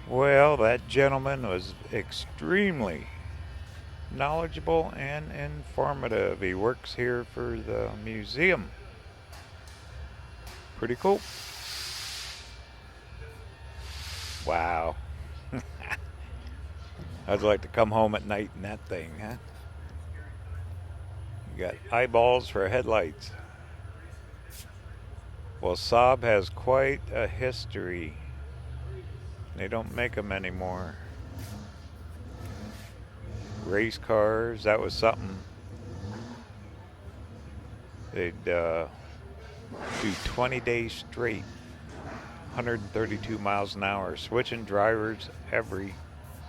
Well, that gentleman was extremely knowledgeable and informative. He works here for the museum. Pretty cool. Wow. I'd like to come home at night in that thing, huh? You got eyeballs for headlights. Well, Saab has quite a history. They don't make them anymore. Race cars, that was something. They'd do 20 days straight, 132 miles an hour, switching drivers every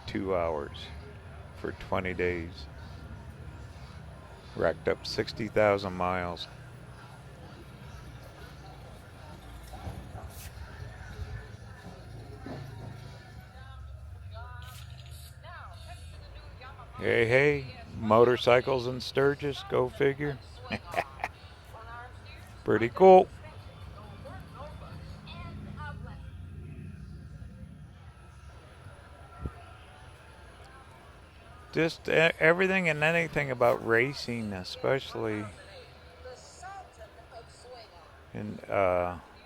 2 hours for 20 days. Racked up 60,000 miles. Hey, hey, motorcycles in Sturgis, go figure. Pretty cool. Just everything and anything about racing, especially in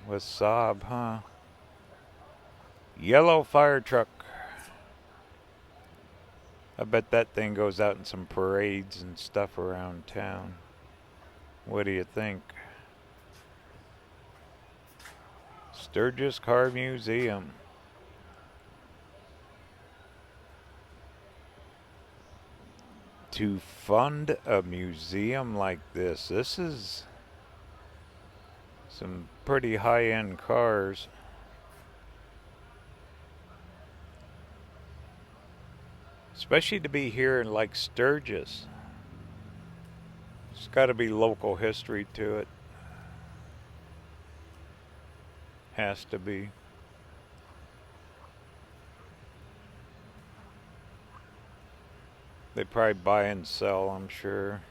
with Saab, huh? Yellow fire truck. I bet that thing goes out in some parades and stuff around town. What do you think? Sturgis Car Museum. To fund a museum like this is some pretty high-end cars. Especially to be here in like Sturgis. There's got to be local history to it. Has to be. They probably buy and sell, I'm sure.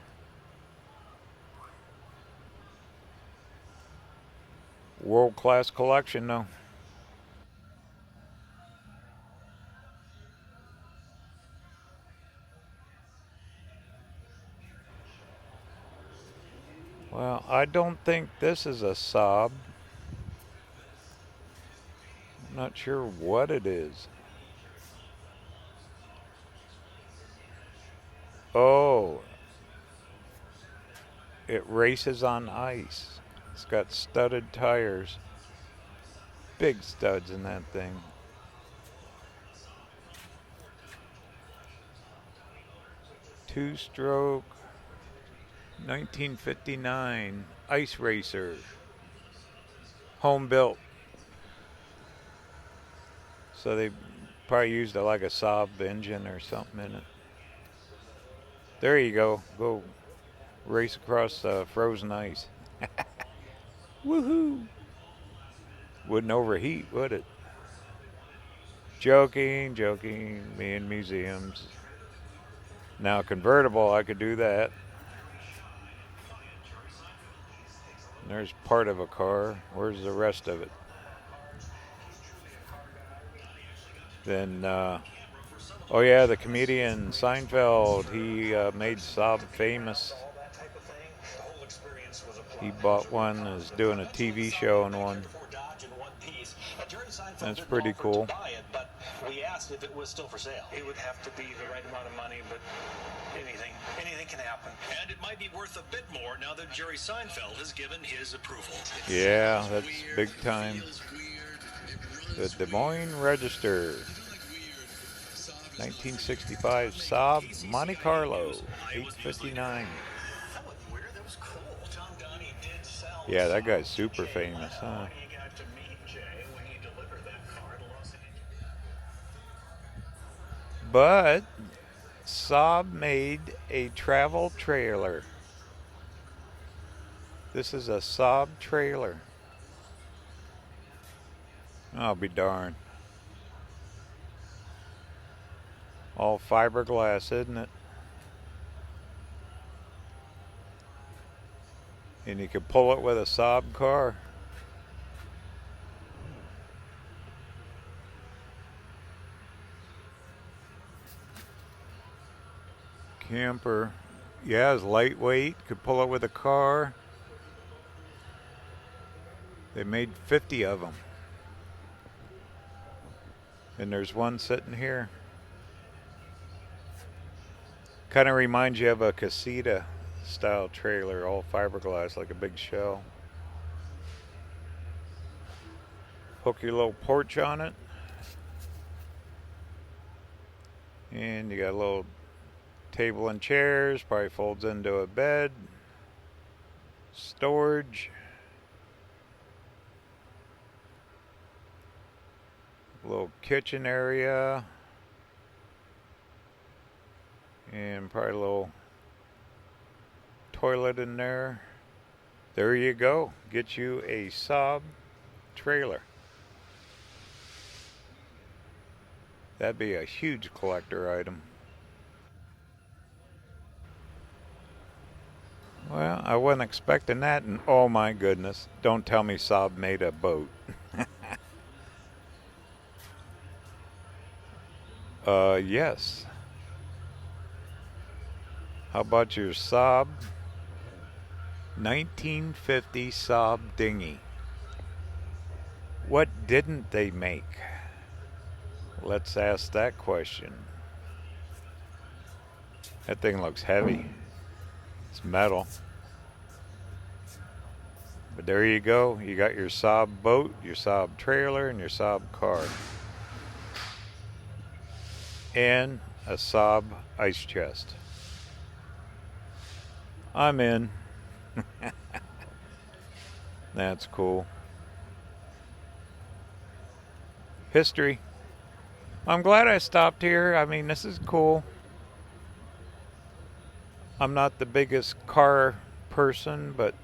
World-class collection, though. Well, I don't think this is a Saab. I'm not sure what it is. Oh, it races on ice. It's got studded tires. Big studs in that thing. Two-stroke, 1959 ice racer. Home built. So they probably used like a Saab engine or something in it. There you go. Go race across frozen ice. Woohoo! Wouldn't overheat, would it? Joking, joking. Me in museums. Now convertible, I could do that. There's part of a car. Where's the rest of it? Then, oh yeah, the comedian Seinfeld, he made Saab famous. He bought one, is doing a TV show on one. That's pretty cool. But we asked if it was still for sale. It would have to be the right amount of money, but anything can happen. And it might be worth a bit more now that Jerry Seinfeld has given his approval. Yeah, that's big time. The Des Moines Register, 1965 Saab Monte Carlo, 859. Yeah, that guy's super famous, huh? But Saab made a travel trailer. This is a Saab trailer. I'll be darned. All fiberglass, isn't it? And you can pull it with a Saab car. Camper. Yeah, it's lightweight. Could pull it with a car. They made 50 of them. And there's one sitting here. Kind of reminds you of a casita style trailer, all fiberglass, like a big shell. Hook your little porch on it. And you got a little table and chairs, probably folds into a bed. Storage. Little kitchen area. And probably a little toilet in there. There you go. Get you a Saab trailer. That'd be a huge collector item. Well, I wasn't expecting that, and oh my goodness, don't tell me Saab made a boat. Yes. How about your Saab 1950 Saab dinghy? What didn't they make? Let's ask that question. That thing looks heavy. It's metal. But there you go. You got your Saab boat, your Saab trailer, and your Saab car. And a Saab ice chest. I'm in. That's cool. History. I'm glad I stopped here. I mean, this is cool. I'm not the biggest car person, but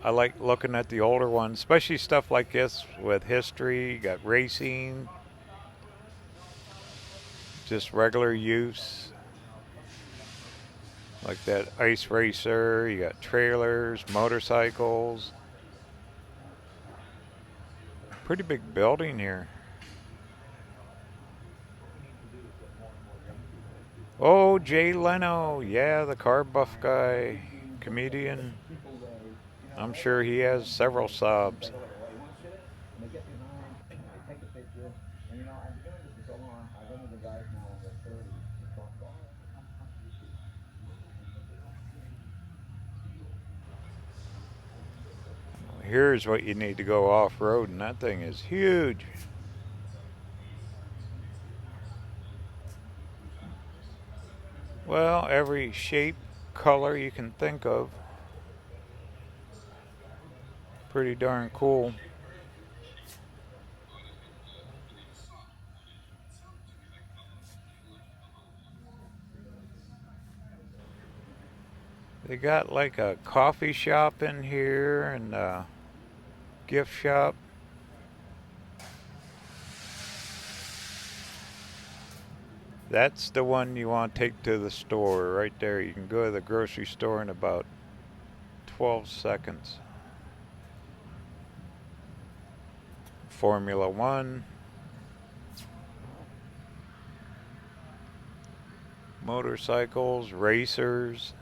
I like looking at the older ones, especially stuff like this with history. You got racing, just regular use. Like that ice racer, you got trailers, motorcycles. Pretty big building here. Oh, Jay Leno. Yeah, the car buff guy, comedian. I'm sure he has several Saabs. Here's what you need to go off-road, and that thing is huge. Well, every shape, color you can think of. Pretty darn cool. They got like a coffee shop in here and a gift shop. That's the one you want to take to the store right there. You can go to the grocery store in about 12 seconds. Formula One. Motorcycles, racers.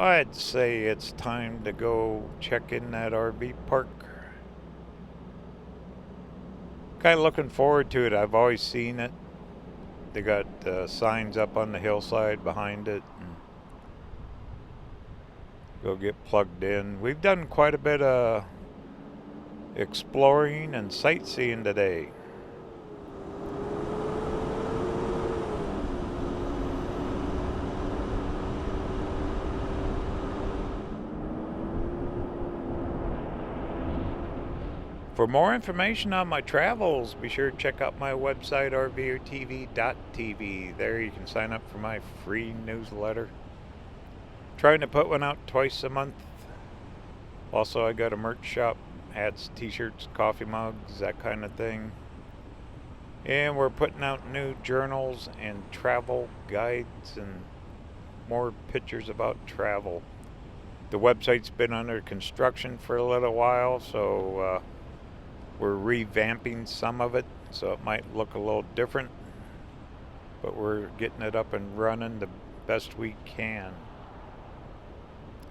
I'd say it's time to go check in that RV park. Kind of looking forward to it. I've always seen it. They got signs up on the hillside behind it. And go get plugged in. We've done quite a bit of exploring and sightseeing today. For more information on my travels, be sure to check out my website, rvrtv.tv. There you can sign up for my free newsletter. Trying to put one out twice a month. Also, I got a merch shop, hats, t-shirts, coffee mugs, that kind of thing. And we're putting out new journals and travel guides and more pictures about travel. The website's been under construction for a little while, so we're revamping some of it, so it might look a little different, but we're getting it up and running the best we can.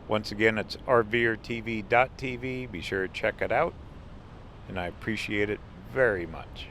Once again, it's rvrtv.tv. Be sure to check it out, and I appreciate it very much.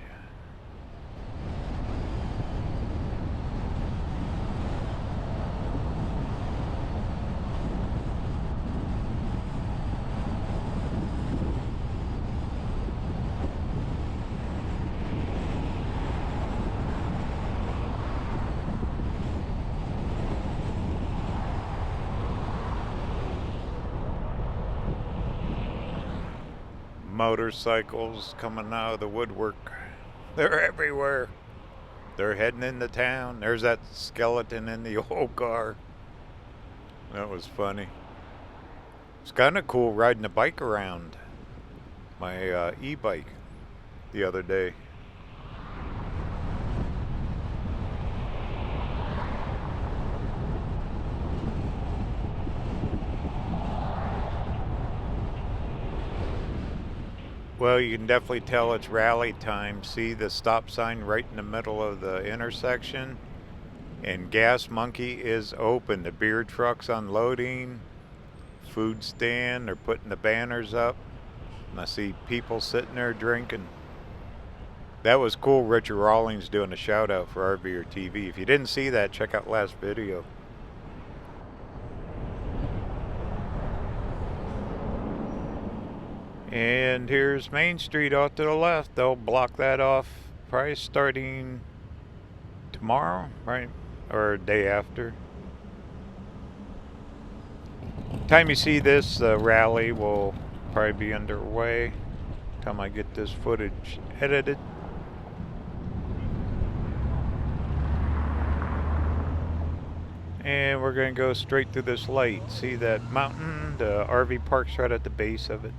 Motorcycles coming out of the woodwork. They're everywhere. They're heading into town. There's that skeleton in the old car. That was funny. It's kind of cool riding a bike around. My e-bike the other day. Well, you can definitely tell it's rally time. See the stop sign right in the middle of the intersection? And Gas Monkey is open. The beer truck's unloading. Food stand, they're putting the banners up. And I see people sitting there drinking. That was cool, Richard Rawlings doing a shout out for RV or TV. If you didn't see that, check out last video. And here's Main Street off to the left. They'll block that off probably starting tomorrow, right? Or day after. Time you see this, the rally will probably be underway. Time I get this footage edited. And we're going to go straight through this light. See that mountain? The RV park's right at the base of it.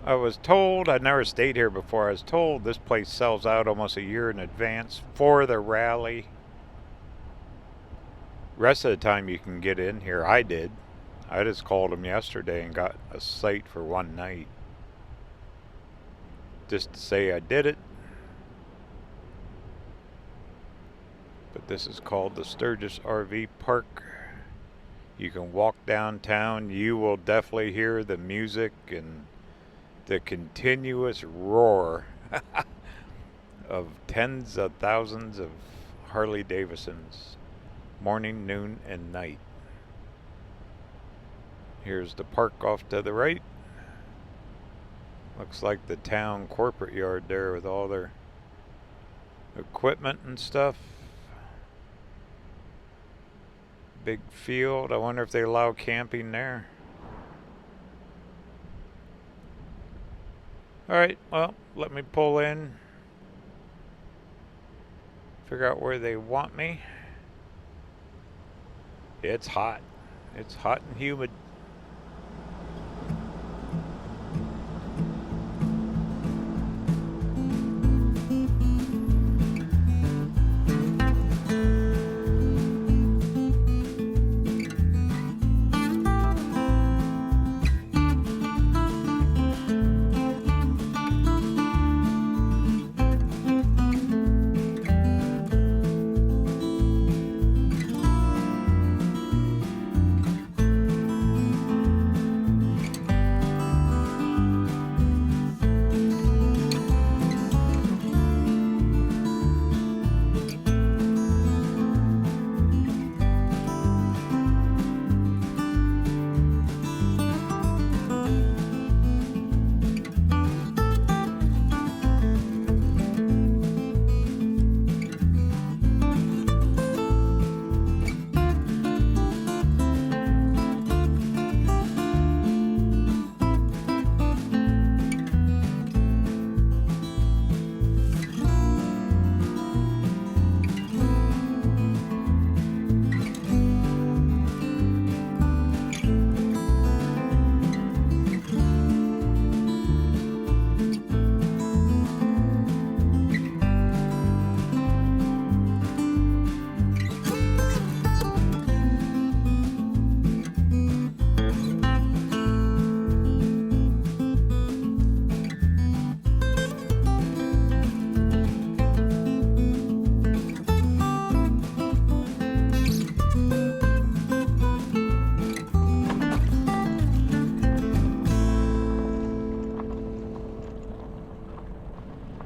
I was told, I'd never stayed here before, I was told this place sells out almost a year in advance for the rally. Rest of the time you can get in here. I did. I just called them yesterday and got a site for one night. Just to say I did it. But this is called the Sturgis RV Park. You can walk downtown. You will definitely hear the music and the continuous roar of tens of thousands of Harley Davidsons. Morning, noon, and night. Here's the park off to the right. Looks like the town corporate yard there with all their equipment and stuff. Big field. I wonder if they allow camping there. Alright, well, let me pull in. Figure out where they want me. It's hot. It's hot and humid.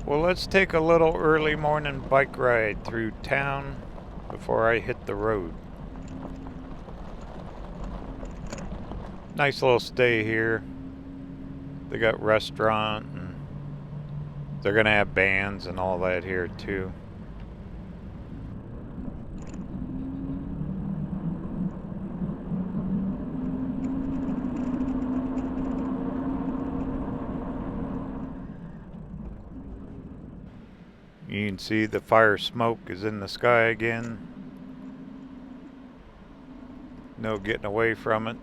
Well, let's take a little early morning bike ride through town before I hit the road. Nice little stay here. They got restaurant and they're gonna have bands and all that here too. You can see the fire smoke is in the sky again. No getting away from it.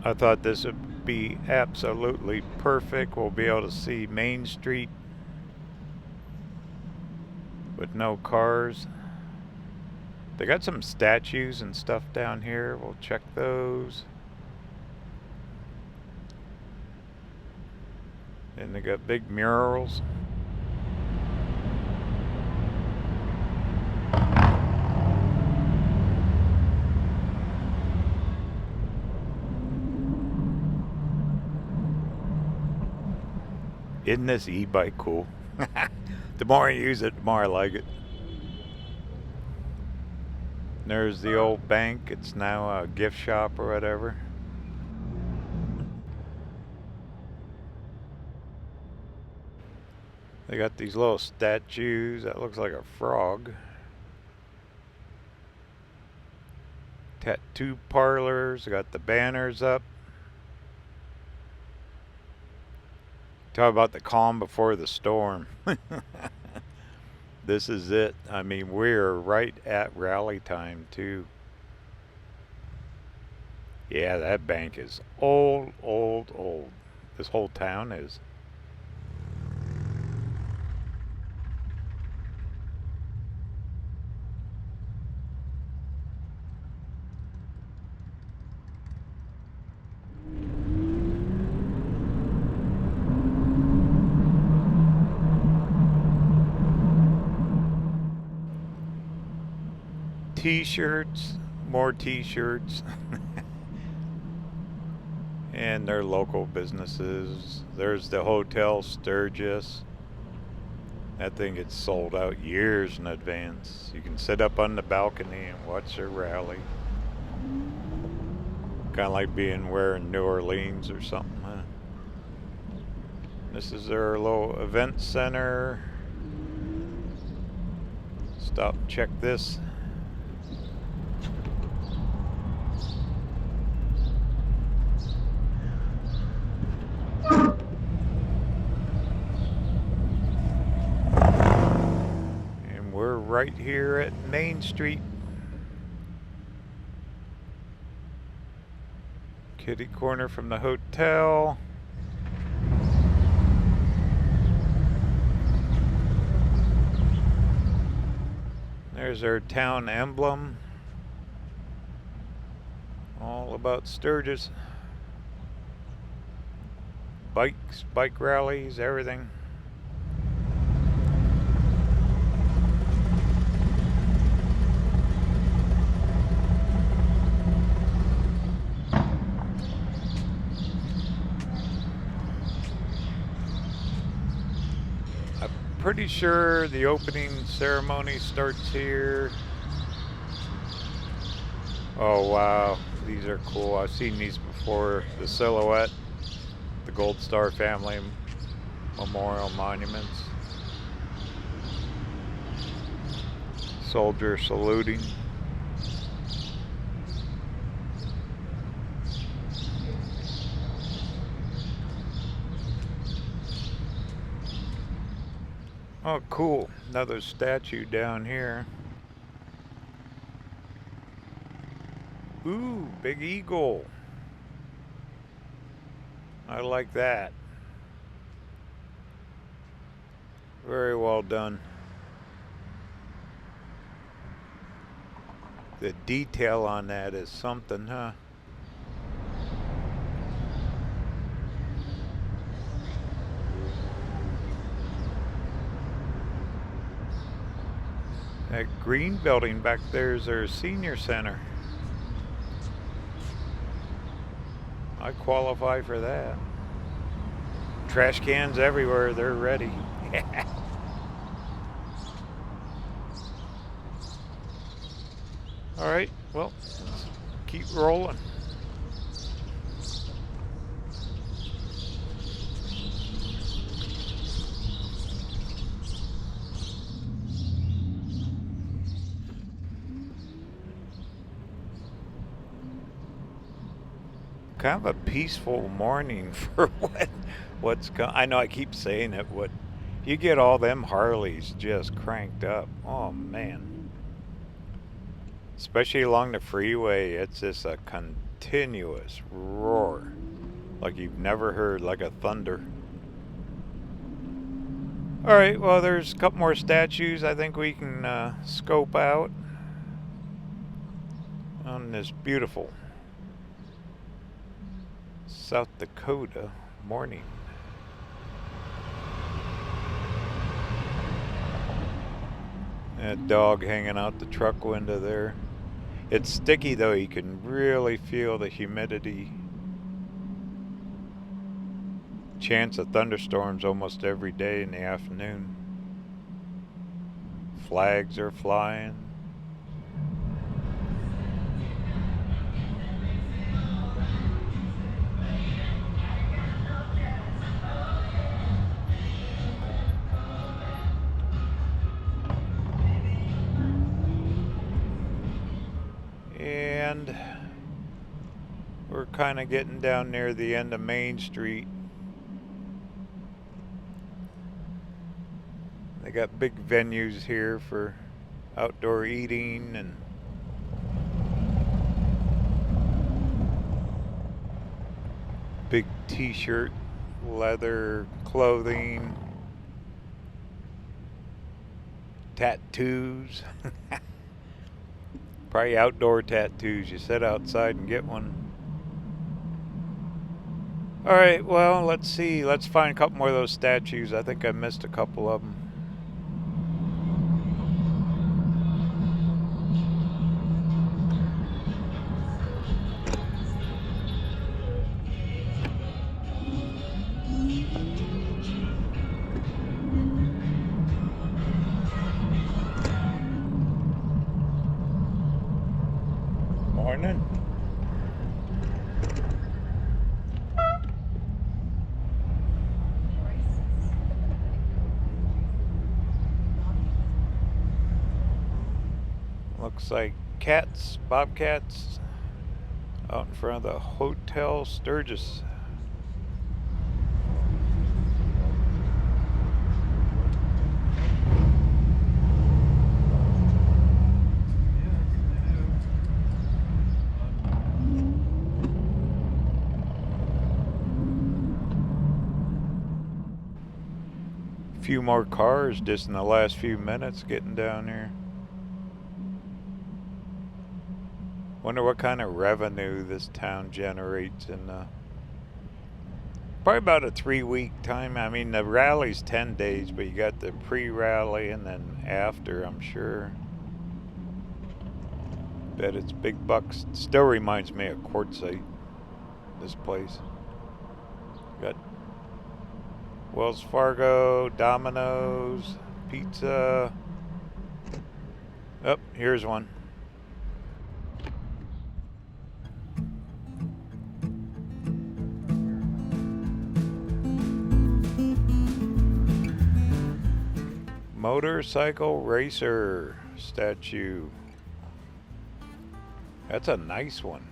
I thought this would be absolutely perfect. We'll be able to see Main Street with no cars. They got some statues and stuff down here. We'll check those. And they got big murals. Isn't this e-bike cool? The more I use it, the more I like it. There's the old bank. It's now a gift shop or whatever. They got these little statues. That looks like a frog. Tattoo parlors. They got the banners up. Talk about the calm before the storm. This is it. I mean, we're right at rally time too. Yeah, that bank is old, old, old. This whole town is. T-shirts, more t-shirts. And their local businesses. There's the Hotel Sturgis. That thing gets sold out years in advance. You can sit up on the balcony and watch their rally. Kind of like being where in New Orleans or something, huh? This is their little event center. Stop and check this. And we're right here at Main Street. Kitty corner from the hotel. There's our town emblem. All about Sturgis. Bikes, bike rallies, everything. Pretty sure the opening ceremony starts here. Oh wow, these are cool. I've seen these before. The silhouette, the Gold Star family memorial monuments. Soldier saluting. Oh, cool. Another statue down here. Ooh, big eagle. I like that. Very well done. The detail on that is something, huh? That green building back there is their senior center. I qualify for that. Trash cans everywhere, they're ready. All right, well, let's keep rolling. Kind of a peaceful morning for what's coming. I know I keep saying it, what you get all them Harleys just cranked up. Oh man. Especially along the freeway, it's just a continuous roar. Like you've never heard, like a thunder. Alright, well there's a couple more statues I think we can scope out on this beautiful South Dakota morning. That dog hanging out the truck window there. It's sticky though, you can really feel the humidity. Chance of thunderstorms almost every day in the afternoon. Flags are flying. And we're kind of getting down near the end of Main Street. They got big venues here for outdoor eating and big t-shirt, leather clothing, tattoos. Probably outdoor tattoos. You sit outside and get one. Alright, well, let's see. Let's find a couple more of those statues. I think I missed a couple of them. Morning. Looks like cats, bobcats, out in front of the Hotel Sturgis. Few more cars just in the last few minutes getting down here. Wonder what kind of revenue this town generates in probably about a 3-week time. I mean, the rally's 10 days, but you got the pre-rally and then after, I'm sure. Bet it's big bucks. Still reminds me of Quartzsite, this place. Got Wells Fargo, Domino's, pizza. Oh, here's one. Motorcycle racer statue. That's a nice one.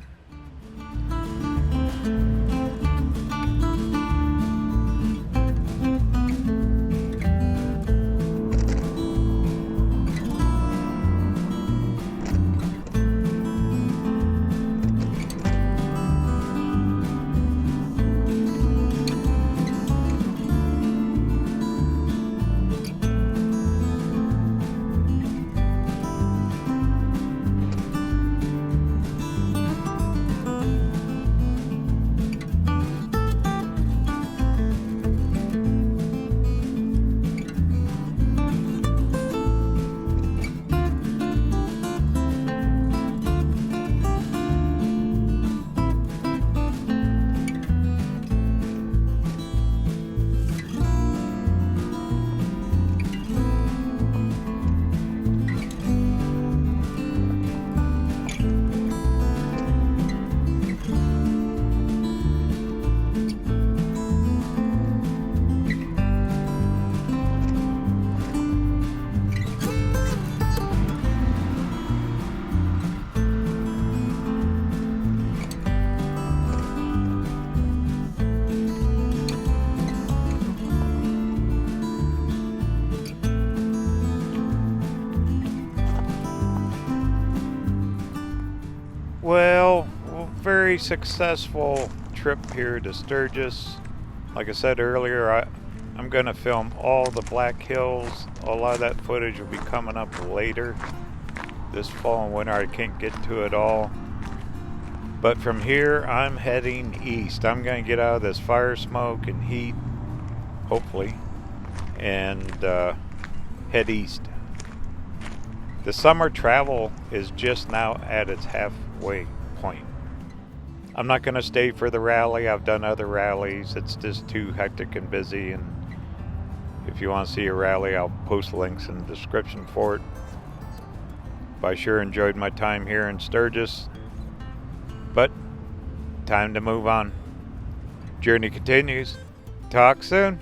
Well, very successful trip here to Sturgis. Like I said earlier, I'm going to film all the Black Hills. A lot of that footage will be coming up later. This fall and winter, I can't get to it all. But from here, I'm heading east. I'm going to get out of this fire smoke and heat, hopefully, and head east. The summer travel is just now at its halfway point. I'm not going to stay for the rally. I've done other rallies. It's just too hectic and busy. And if you want to see a rally, I'll post links in the description for it. But I sure enjoyed my time here in Sturgis. But time to move on. Journey continues. Talk soon.